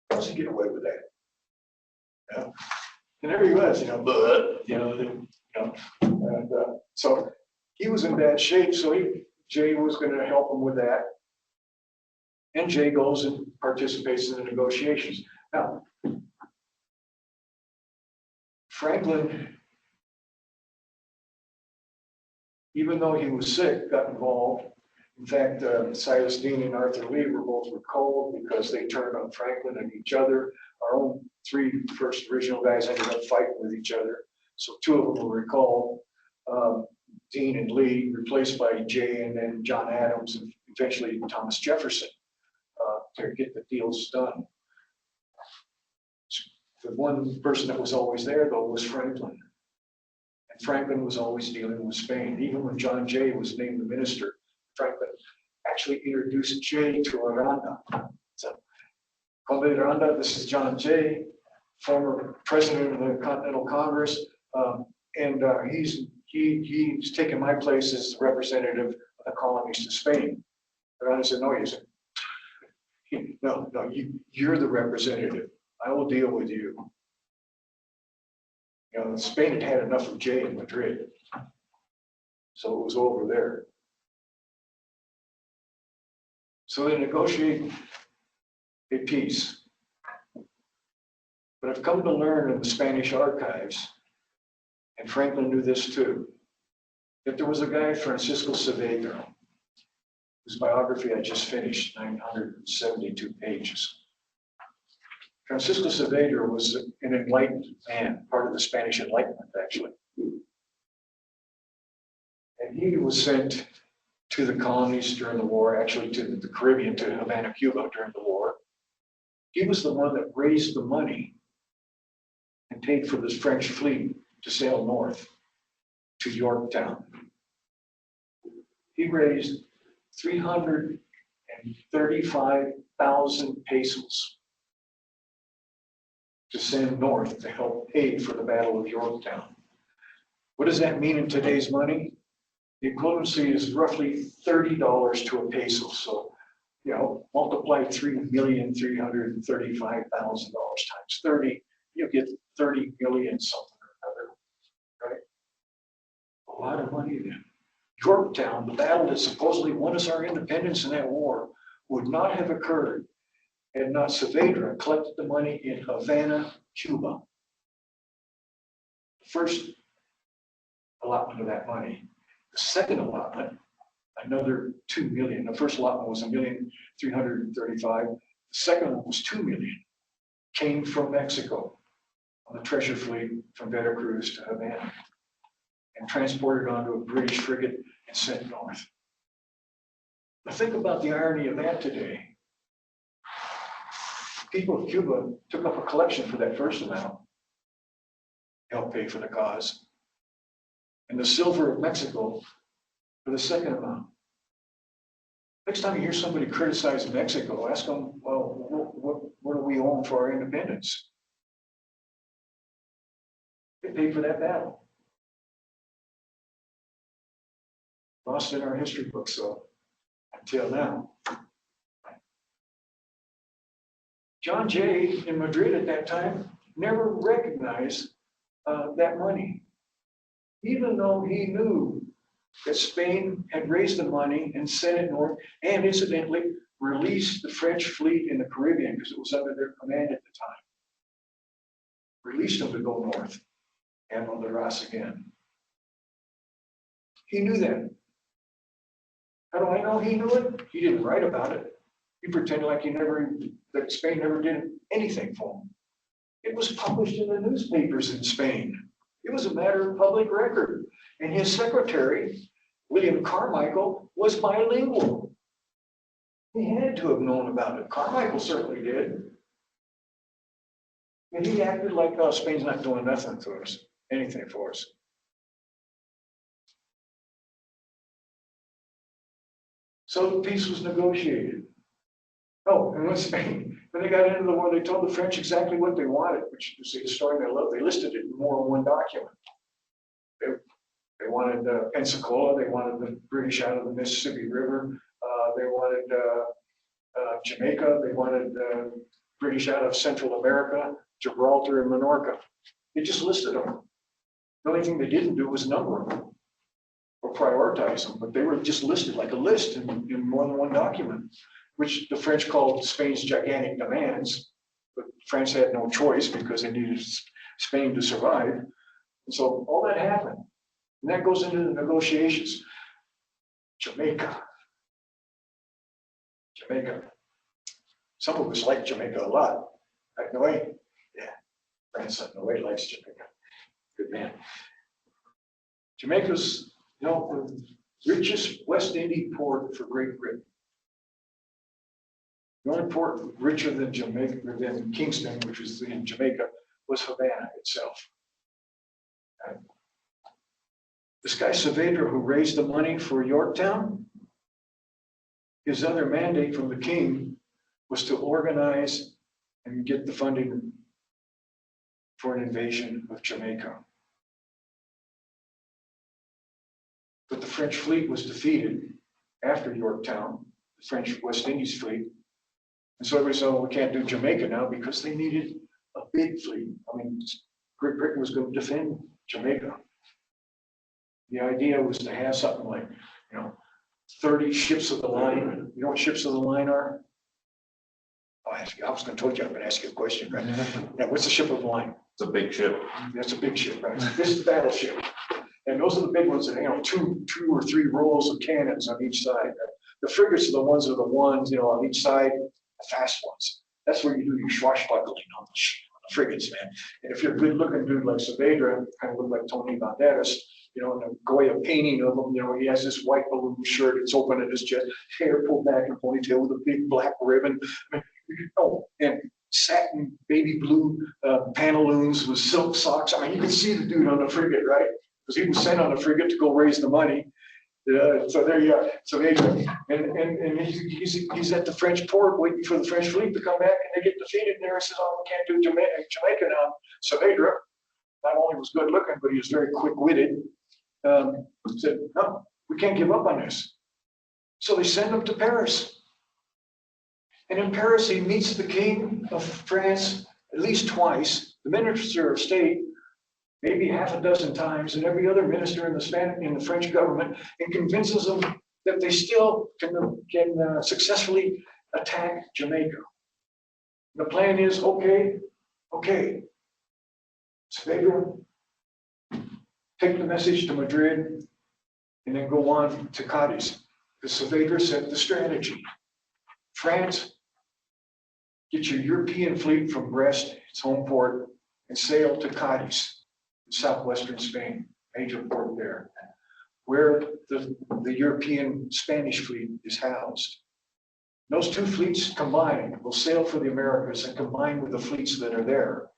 how does he get away with that? Yeah. And there he was, so he was in bad shape. So Jay was going to help him with that. And Jay goes and participates in the negotiations. Now, Franklin, even though he was sick, got involved. In fact, Silas Deane and Arthur Lee were both recalled because they turned on Franklin and each other. Our own three first original guys ended up fighting with each other. So two of them were recalled, Deane and Lee, replaced by Jay and then John Adams and eventually Thomas Jefferson to get the deals done. The one person that was always there, though, was Franklin. And Franklin was always dealing with Spain. Even when John Jay was named the minister, Franklin actually introduced Jay to Aranda. So, Conde de Aranda, this is John Jay, former president of the Continental Congress, and he's taken my place as the representative of the colonies to Spain. Aranda said, no, he isn't. No, you're the representative. I will deal with you. Spain had had enough of Jay in Madrid, so it was over there. So they negotiate a peace. But I've come to learn in the Spanish archives, and Franklin knew this too, that there was a guy, Francisco Saavedra, whose biography I just finished, 972 pages. Francisco Saavedra was an enlightened man, part of the Spanish Enlightenment, actually. And he was sent to the colonies during the war, actually to the Caribbean, to Havana, Cuba during the war. He was the one that raised the money and paid for this French fleet to sail north to Yorktown. He raised 335,000 pesos to send north to help pay for the Battle of Yorktown. What does that mean in today's money? The equivalency is roughly $30 to a peso. So, multiply 3,335,000 times 30, you get 30 million something or other, right? A lot of money then. Yorktown, the battle that supposedly won us our independence in that war, would not have occurred had not Saavedra collected the money in Havana, Cuba. The first allotment of that money. The second allotment, another 2 million. The first allotment was 1,335,000. The second one was 2 million. Came from Mexico on the treasure fleet from Veracruz to Havana and transported onto a British frigate and sent north. Now think about the irony of that today. People of Cuba took up a collection for that first amount, helped pay for the cause, and the silver of Mexico for the second amount. Next time you hear somebody criticize Mexico, ask them, well, what do we own for our independence? They paid for that battle. Lost in our history books, so until now. John Jay in Madrid at that time never recognized that money, even though he knew that Spain had raised the money and sent it north, and incidentally released the French fleet in the Caribbean because it was under their command at the time. Released them to go north and on Madras again. He knew that. How do I know he knew it? He didn't write about it. He pretended like that Spain never did anything for him. It was published in the newspapers in Spain. It was a matter of public record. And his secretary, William Carmichael, was bilingual. He had to have known about it. Carmichael certainly did. And he acted like, oh, Spain's not doing nothing to us, anything for us. So the peace was negotiated. Oh, and when they got into the war, they told the French exactly what they wanted, which is the story they love. They listed it in more than one document. They wanted Pensacola. They wanted the British out of the Mississippi River. They wanted Jamaica. They wanted British out of Central America, Gibraltar, and Minorca. They just listed them. The only thing they didn't do was number them or prioritize them, but they were just listed like a list in more than one document, which the French called Spain's gigantic demands. But France had no choice because they needed Spain to survive. And so all that happened. And that goes into the negotiations. Jamaica. Some of us like Jamaica a lot. Right, Noé? Yeah. Grandson Noé likes Jamaica. Good man. Jamaica's, the richest West Indian port for Great Britain. The only port richer than than Kingston, which was in Jamaica, was Havana itself. Right? This guy Saavedra, who raised the money for Yorktown, his other mandate from the king was to organize and get the funding for an invasion of Jamaica. But the French fleet was defeated after Yorktown, the French West Indies fleet. And so everybody said, oh, we can't do Jamaica now because they needed a big fleet. I mean, Great Britain was going to defend Jamaica. The idea was to have something like, 30 ships of the line. You know what ships of the line are? I was going to tell you, I'm going to ask you a question, right? Yeah, what's a ship of the line? It's a big ship. That's a big ship, right? This is the battleship. And those are the big ones that, two or three rows of cannons on each side. Right? The frigates are the ones on each side, the fast ones. That's where you do your swashbuckling on the frigates, man. And if you're a good looking dude like Saavedra, kind of look like Tony Banderas, in a Goya painting of him, he has this white balloon shirt, it's open at his chest, hair pulled back in a ponytail with a big black ribbon. And satin baby blue pantaloons with silk socks. I mean, you can see the dude on the frigate, right? Because he was sent on the frigate to go raise the money. So there you are. So and he's at the French port waiting for the French fleet to come back, and they get defeated. And there he says, "Oh, we can't do Jamaica now." Saavedra not only was good looking, but he was very quick witted. Said, "No, we can't give up on this." So they send him to Paris. And in Paris, he meets the King of France at least twice, the Minister of State maybe half a dozen times, and every other minister in the French government, and convinces them that they still can successfully attack Jamaica. The plan is, okay, Saavedra, take the message to Madrid, and then go on to Cadiz. Because Saavedra set the strategy. France, get your European fleet from Brest, its home port, and sail to Cadiz in southwestern Spain, major port there, where the European Spanish fleet is housed. Those two fleets combined will sail for the Americas and combine with the fleets that are there.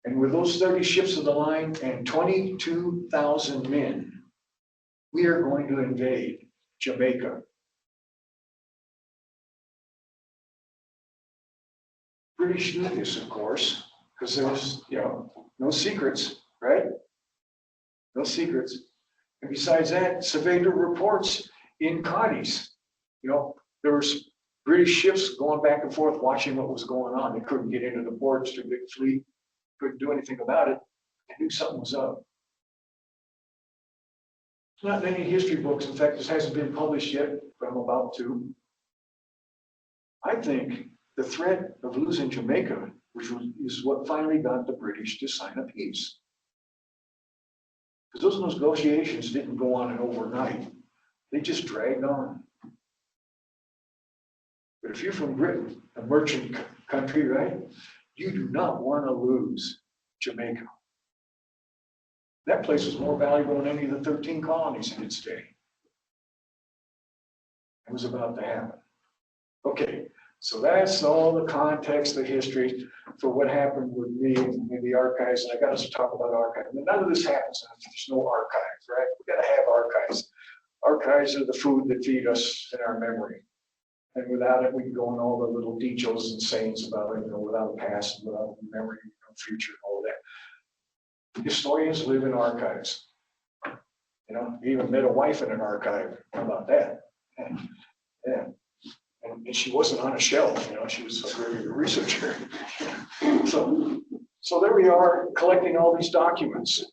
And with those 30 ships of the line and 22,000 men, we are going to invade Jamaica. British knew this, of course, because there was, no secrets, right? No secrets. And besides that, Saavedra reports in Cadiz, there was British ships going back and forth watching what was going on. They couldn't get into the ports, too big fleet, couldn't do anything about it. They knew something was up. Not in any history books. In fact, this hasn't been published yet, but I'm about to. I think the threat of losing Jamaica, which is what finally got the British to sign a peace. Because those negotiations didn't go on overnight. They just dragged on. But if you're from Britain, a merchant country, right, you do not want to lose Jamaica. That place was more valuable than any of the 13 colonies in its day. It was about to happen. Okay, so that's all the context, the history for what happened with me in the archives. And I got us to talk about archives. And none of this happens if there's no archives, right? We got to have archives. Archives are the food that feed us in our memory. And without it, we can go on all the little details and sayings about it, without a past, without a memory, future, and all of that. Historians live in archives. Even met a wife in an archive. How about that? Yeah. And she wasn't on a shelf, she was a researcher. So there we are collecting all these documents.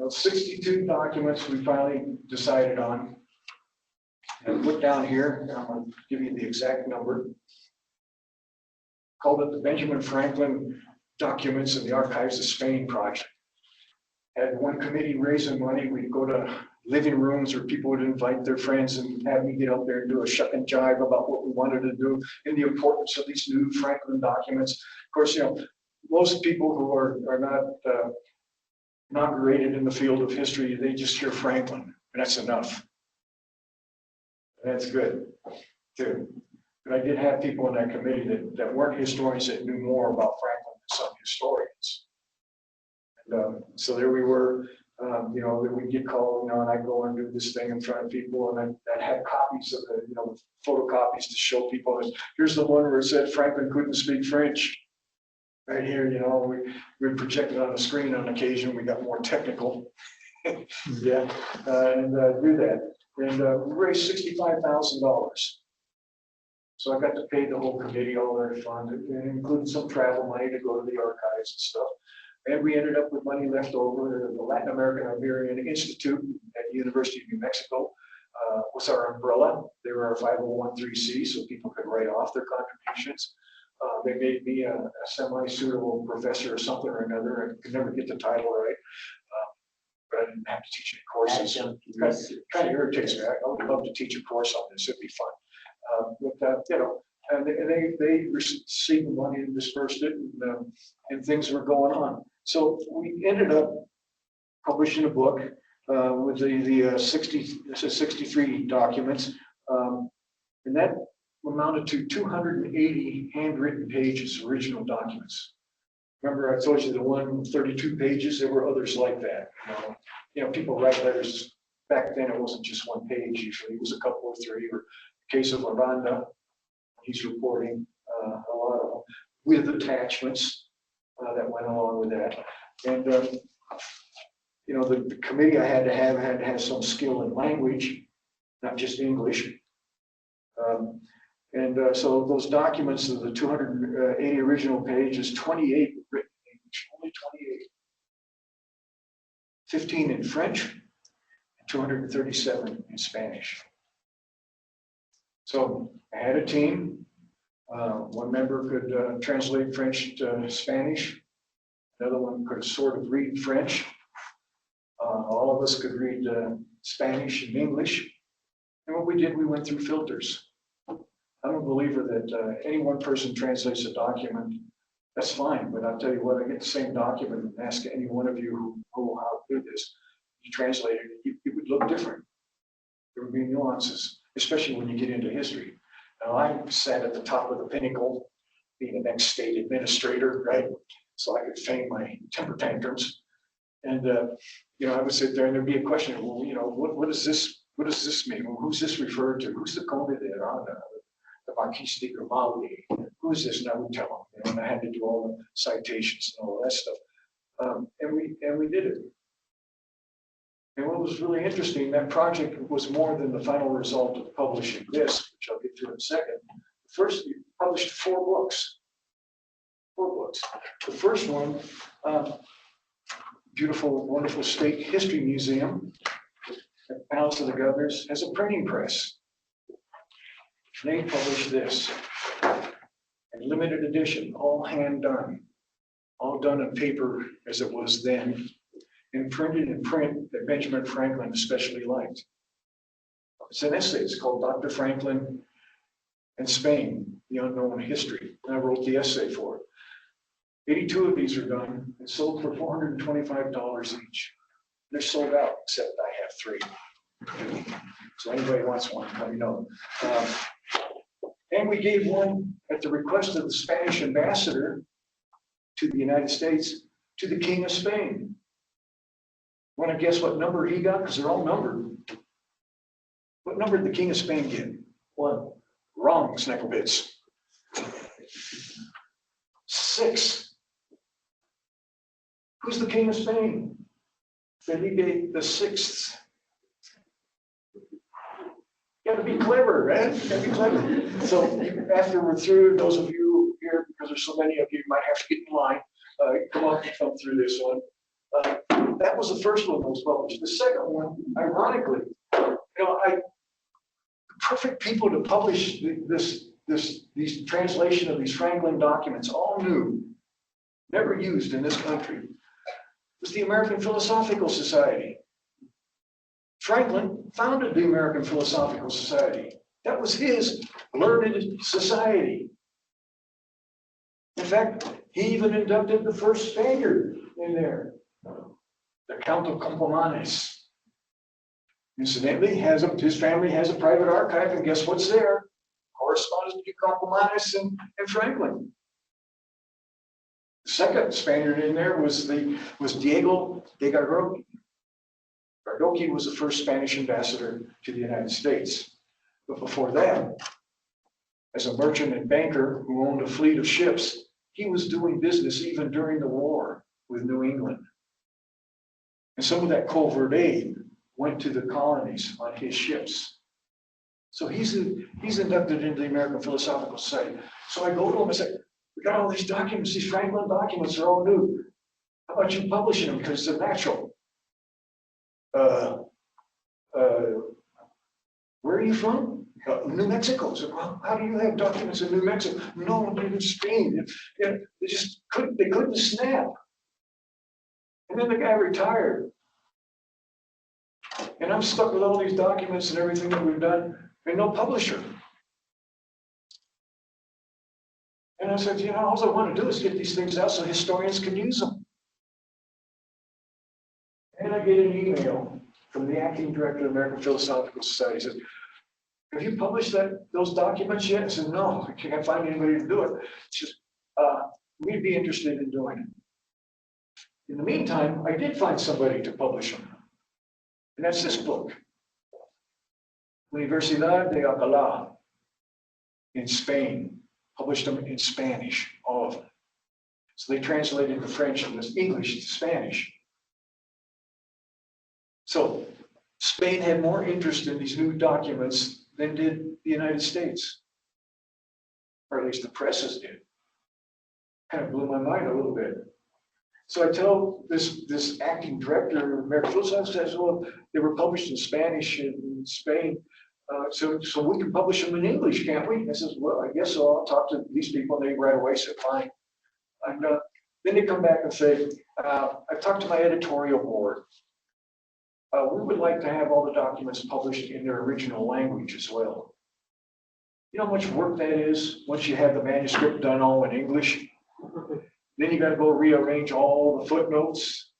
62 documents we finally decided on. And put down here, I'm going to give you the exact number. Called it the Benjamin Franklin Documents in the Archives of Spain Project. Had one committee raising money. We'd go to living rooms where people would invite their friends and have me get up there and do a shuck and jive about what we wanted to do and the importance of these new Franklin documents. Of course, most people who are not inaugurated in the field of history, they just hear Franklin, and that's enough. That's good, too. But I did have people in that committee that weren't historians that knew more about Franklin than some historians. And so there we were, that we'd get called, and I'd go and do this thing in front of people, and I'd have copies of the, photocopies to show people. And here's the one where it said Franklin couldn't speak French. Right here, we projected on the screen on occasion. We got more technical. Yeah, and do that. And we raised $65,000. So I got to pay the whole committee all their fund, including some travel money to go to the archives and stuff. And we ended up with money left over. The Latin American Iberian Institute at the University of New Mexico was our umbrella. They were our 501(c), so people could write off their contributions. They made me a semi-suitable professor or something or another. I could never get the title right. But I didn't have to teach any courses. It kind of irritates me. I would love to teach a course on this. It'd be fun. And they received the money and dispersed it, and things were going on. So we ended up publishing a book with the 63 documents, and that amounted to 280 handwritten pages, original documents. Remember, I told you the 132 pages, there were others like that. People write letters. Back then, it wasn't just one page, usually. It was a couple or three. Or in the case of Aranda, he's reporting a lot of them with attachments that went along with that. And, the committee I had to have some skill in language, not just English. So those documents of the 280 original pages, 28 written in English, only 28. 15 in French, and 237 in Spanish. So I had a team. One member could translate French to Spanish. Another one could sort of read French. All of us could read Spanish and English. And what we did, we went through filters. I'm a believer that any one person translates a document. That's fine, but I'll tell you what, I get the same document and ask any one of you who know how to do this. You translate it, it would look different. There would be nuances, especially when you get into history. Now, I sat at the top of the pinnacle, being the next state administrator, right? So I could feign my temper tantrums. And, I would sit there and there'd be a question, well, what does this mean? Well, who's this referred to? Who's the Conde de Aranda? The Marquis de Grimaldi? Who's this? And I would tell them, and I had to do all the citations and all that stuff. And we did it. And what was really interesting, that project was more than the final result of publishing this, which I'll get to in a second. First, we published 4 books. 4 books. The first one, beautiful, wonderful State History Museum at the Palace of the Governors, has a printing press. They published this, a limited edition, all hand done, all done on paper as it was then. and printed in print that Benjamin Franklin especially liked. It's an essay. It's called Dr. Franklin and Spain, the Unknown History. And I wrote the essay for it. 82 of these are done and sold for $425 each. They're sold out, except I have 3. So anybody wants one, let me know. And we gave one at the request of the Spanish ambassador to the United States to the King of Spain. Want to guess what number he got? Because they're all numbered. What number did the King of Spain get? 1. Wrong, Snecklebits. 6. Who's the King of Spain? Felipe the 6th. You gotta be clever, right? You gotta be clever. So after we're through, those of you here, because there's so many of you, might have to get in line. Come on, come through this one. That was the first one that was published. The second one, ironically, the perfect people to publish these translation of these Franklin documents, all new, never used in this country, was the American Philosophical Society. Franklin founded the American Philosophical Society. That was his learned society. In fact, he even inducted the first Spaniard in there, the Count of Campomanes. Incidentally, his family has a private archive, and guess what's there? Correspondence between Campomanes and Franklin. The second Spaniard in there was Diego de Gardoqui. Gardoqui was the first Spanish ambassador to the United States. But before that, as a merchant and banker who owned a fleet of ships, he was doing business even during the war with New England. And some of that covert aid went to the colonies on his ships. So he's inducted into the American Philosophical Society. So I go to him and say, we got all these documents, these Franklin documents are all new. How about you publishing them because they're natural? Where are you from? New Mexico. So, well, how do you have documents in New Mexico? No, they're in Spain. They just couldn't snap. And then the guy retired. And I'm stuck with all these documents and everything that we've done, and no publisher. And I said, all I want to do is get these things out so historians can use them. And I get an email from the acting director of the American Philosophical Society. He says, have you published those documents yet? I said, no, I can't find anybody to do it. He says, we'd be interested in doing it. In the meantime, I did find somebody to publish them. And that's this book, Universidad de Alcalá in Spain, published them in Spanish, all of them. So they translated the French and the English to Spanish. So Spain had more interest in these new documents than did the United States, or at least the presses did. Kind of blew my mind a little bit. So I tell this acting director of American Philosophy, says, well, they were published in Spanish in Spain, so we can publish them in English, can't we? I says, well, I guess so. I'll talk to these people, and they right away said, fine. And then they come back and say, I've talked to my editorial board. We would like to have all the documents published in their original language as well. You know how much work that is once you have the manuscript done all in English? Then you got to go rearrange all the footnotes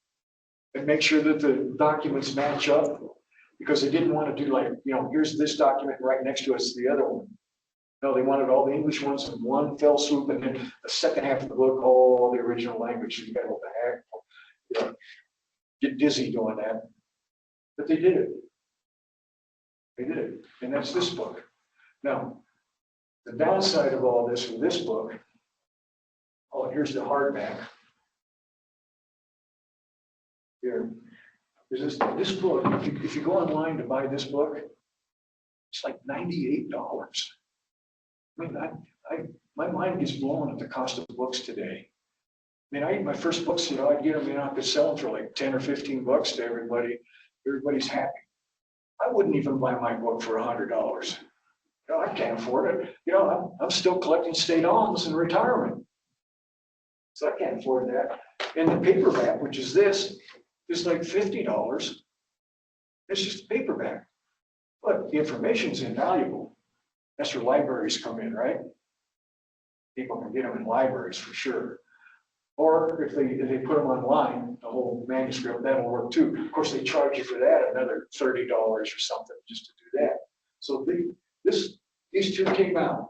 and make sure that the documents match up, because they didn't want to do here's this document right next to us, the other one. No, they wanted all the English ones in one fell swoop, and then the second half of the book, all the original language. You got to go back, get dizzy doing that. But they did it. They did it. And that's this book. Now, the downside of all this with this book, here's the hardback. Here. This book, if you go online to buy this book, it's like $98. I mean, my mind gets blown at the cost of books today. I mean, my first books, I'd get them, I could sell them for like 10 or 15 bucks to everybody. Everybody's happy. I wouldn't even buy my book for $100. I can't afford it. I'm still collecting state alms in retirement. So I can't afford that. And the paperback, which is this, is like $50. It's just a paperback. But the information's invaluable. That's where libraries come in, right? People can get them in libraries for sure. Or if they put them online, the whole manuscript, that'll work too. Of course, they charge you for that another $30 or something just to do that. So these two came out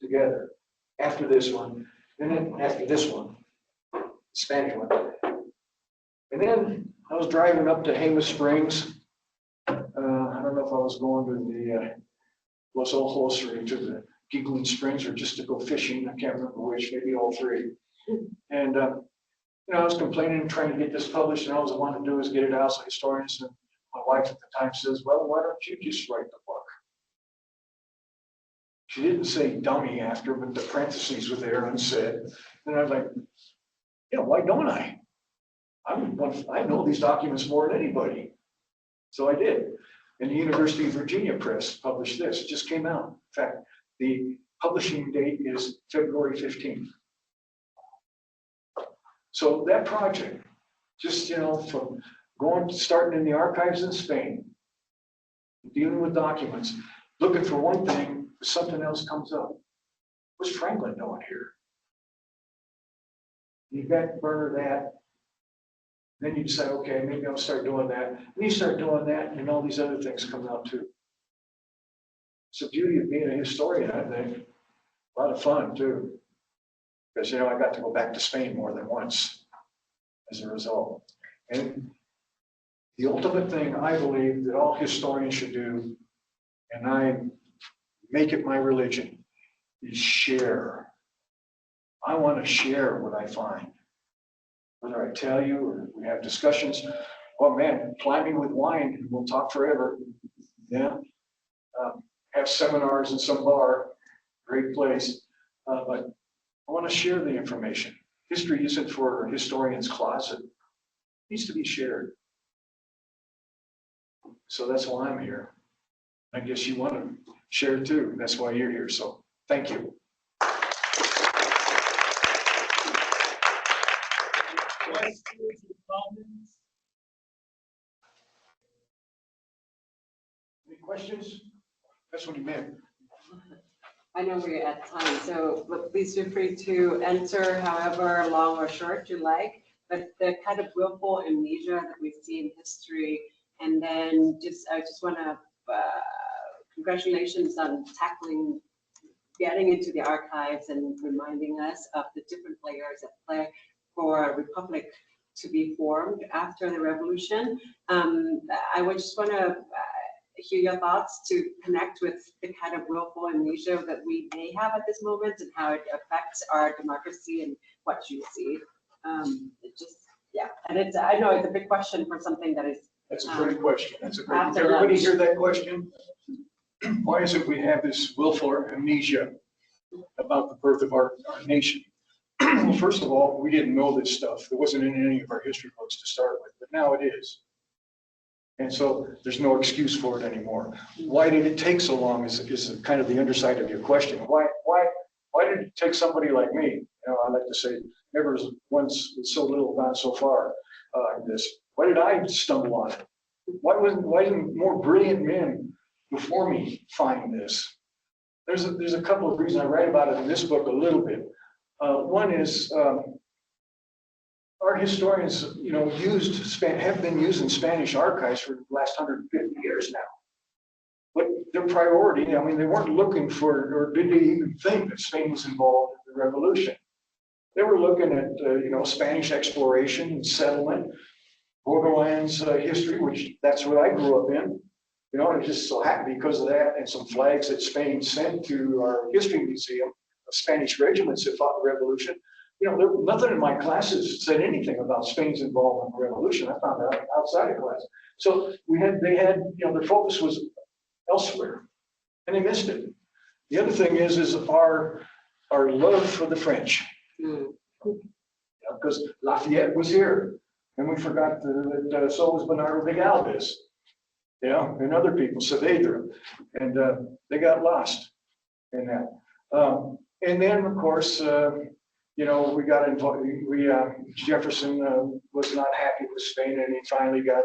together after this one, and then after this one, the Spanish one. And then I was driving up to Jemez Springs. I don't know if I was going to the Los Ojos or to the Giggling Springs or just to go fishing. I can't remember which, maybe all three. And I was complaining and trying to get this published, and all I wanted to do is get it out. So historians and my wife at the time says, "Well, why don't you just write the book?" She didn't say dummy after, but the parentheses were there unsaid. And I was like, why don't I? I know these documents more than anybody. So I did. And the University of Virginia Press published this. It just came out. In fact, the publishing date is February 15th. So that project, just, from starting in the archives in Spain, dealing with documents, looking for one thing, something else comes up. What's Franklin doing here? You back burner that. Then you decide, okay, maybe I'll start doing that. And you start doing that, and all these other things come out too. It's the beauty of being a historian, I think. A lot of fun too. Because, I got to go back to Spain more than once as a result. And the ultimate thing I believe that all historians should do, and I make it my religion, is share. I want to share what I find. Whether I tell you or we have discussions, well, man, climbing with wine, and we'll talk forever. Yeah. Have seminars in some bar, great place. But I want to share the information. History isn't for a historian's closet. It needs to be shared. So that's why I'm here. I guess you want to share too. That's why you're here. So thank you. Questions or comments? Any questions? That's what he meant. I know we're at time, so please feel free to enter however long or short you like. But the kind of willful amnesia that we see in history, and then I just want to congratulations on getting into the archives and reminding us of the different players at play for a republic to be formed after the revolution. I would just want to hear your thoughts to connect with the kind of willful amnesia that we may have at this moment and how it affects our democracy and what you see. And I know it's a big question for something that is. That's a great question. Did everybody hear that question? Why is it we have this willful amnesia about the birth of our nation? Well, first of all, we didn't know this stuff. It wasn't in any of our history books to start with, but now it is. And so there's no excuse for it anymore. Why did it take so long is kind of the underside of your question. Why did it take somebody like me? I like to say, never once with so little gone so far. Why did I stumble on it? Why didn't more brilliant men before me find this? There's a couple of reasons. I write about it in this book a little bit. One is our historians, have been using Spanish archives for the last 150 years now. But their priority, they weren't looking for, or did they even think that Spain was involved in the revolution? They were looking at, Spanish exploration and settlement, borderlands history, which that's what I grew up in. And it just so happened because of that and some flags that Spain sent to our history museum of Spanish regiments that fought the revolution. Nothing in my classes said anything about Spain's involvement in the revolution. I found out outside of class. So they had, their focus was elsewhere, and they missed it. The other thing is our love for the French, because Lafayette was here, and we forgot that so was Bernardo de Galvez, and other people, Saavedra, and they got lost in that. And then, of course, you know, we got involved, Jefferson was not happy with Spain, and he finally got,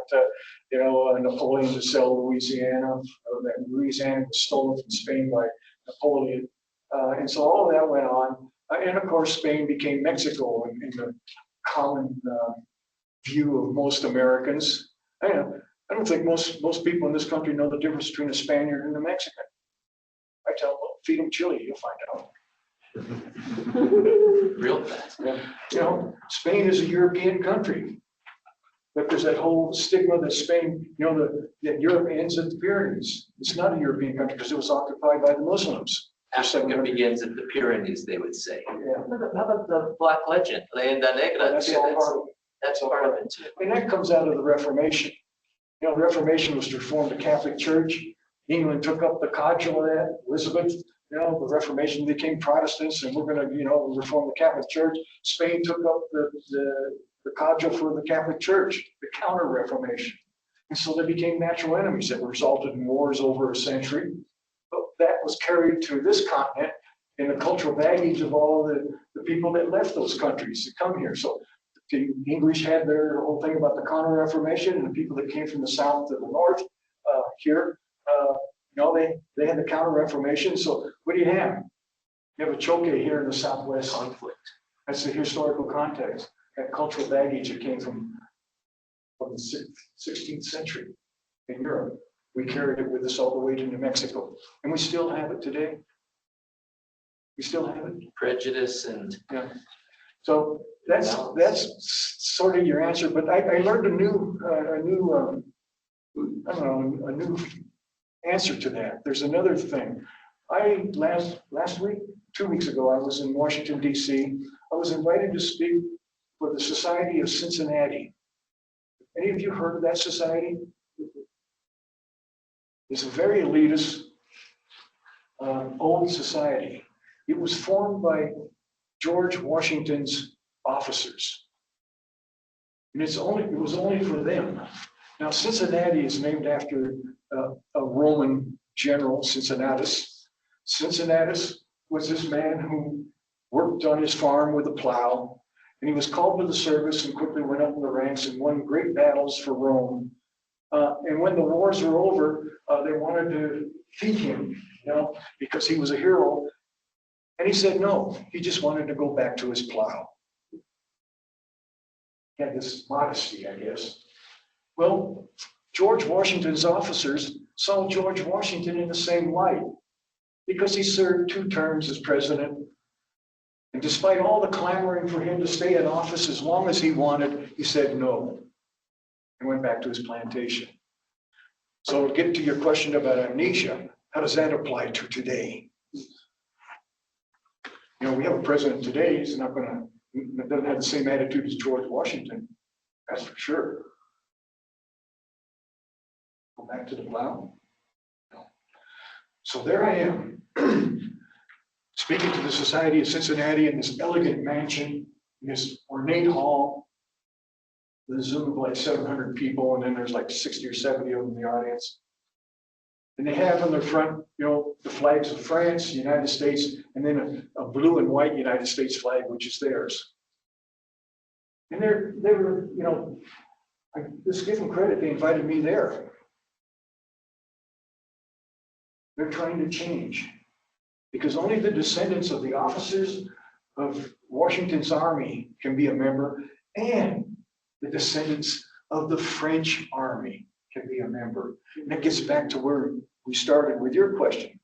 you know, Napoleon to sell Louisiana. That Louisiana was stolen from Spain by Napoleon. And so all of that went on. And of course, Spain became Mexico in the common view of most Americans. I don't think most people in this country know the difference between a Spaniard and a Mexican. I tell them, well, feed them chili, you'll find out. Real fast. Yeah. You know, Spain is a European country, but there's that whole stigma that Spain, you know, that Europe ends at the Pyrenees. It's not a European country because it was occupied by the Muslims. Africa begins at the Pyrenees, they would say. Yeah. How about the Black legend, Leyenda Negra? That's all part of it. That's part of it too. And that comes out of the Reformation. You know, the Reformation was to reform the Catholic Church. England took up the cudgel of that. Elizabeth, you know, the Reformation became Protestants, and we're going to, you know, reform the Catholic Church. Spain took up the cudgel for the Catholic Church, the Counter-Reformation. And so they became natural enemies that resulted in wars over a century. But that was carried to this continent in the cultural baggage of all the people that left those countries to come here. So the English had their whole thing about the Counter-Reformation, and the people that came from the south to the north here, you know, they had the Counter-Reformation. So what do you have? You have a choke here in the Southwest. Conflict. That's the historical context, that cultural baggage that came from the 16th century in Europe. We carried it with us all the way to New Mexico, and we still have it today. We still have it. Prejudice and. Yeah. So that's sort of your answer. But I learned a new I don't know, a new answer to that. There's another thing. Last week, 2 weeks ago, I was in Washington, D.C. I was invited to speak for the Society of Cincinnati. Any of you heard of that society? It's a very elitist, old society. It was formed by George Washington's officers. And it was only for them. Now, Cincinnati is named after a Roman general, Cincinnatus. Cincinnatus was this man who worked on his farm with a plow, and he was called to the service and quickly went up in the ranks and won great battles for Rome. And when the wars were over, they wanted to feed him, you know, because he was a hero. And he said no, he just wanted to go back to his plow. He had this modesty, I guess. Well, George Washington's officers saw George Washington in the same light because he served 2 terms as president. And despite all the clamoring for him to stay in office as long as he wanted, he said no and went back to his plantation. So to get to your question about amnesia, how does that apply to today? You know, we have a president today, he's not doesn't have the same attitude as George Washington, that's for sure. Go back to the plow? No. So there I am, speaking to the Society of Cincinnati in this elegant mansion, in this ornate hall, with a Zoom of like 700 people, and then there's like 60 or 70 of them in the audience. And they have on their front, you know, the flags of France, the United States, and then a blue and white United States flag, which is theirs. And they were, you know, I just give them credit, they invited me there. They're trying to change because only the descendants of the officers of Washington's army can be a member, and the descendants of the French army can be a member. And that gets back to where we started with your question.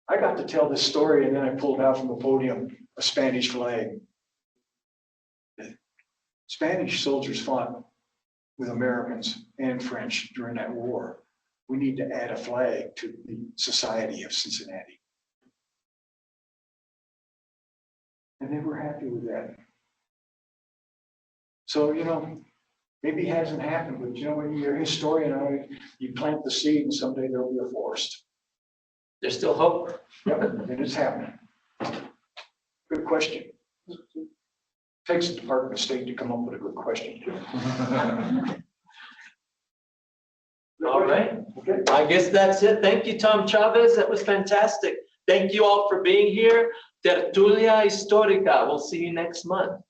I got to tell this story, and then I pulled out from the podium a Spanish flag. Spanish soldiers fought with Americans and French during that war. We need to add a flag to the Society of Cincinnati. And they were happy with that. So, you know, maybe it hasn't happened, but you know, when you're a historian, you plant the seed and someday there'll be a forest. There's still hope. Yep, and it's happening. Good question. Takes the Department of State to come up with a good question. All right. Okay. I guess that's it. Thank you, Tom Chavez. That was fantastic. Thank you all for being here. Tertulia Histórica. We'll see you next month.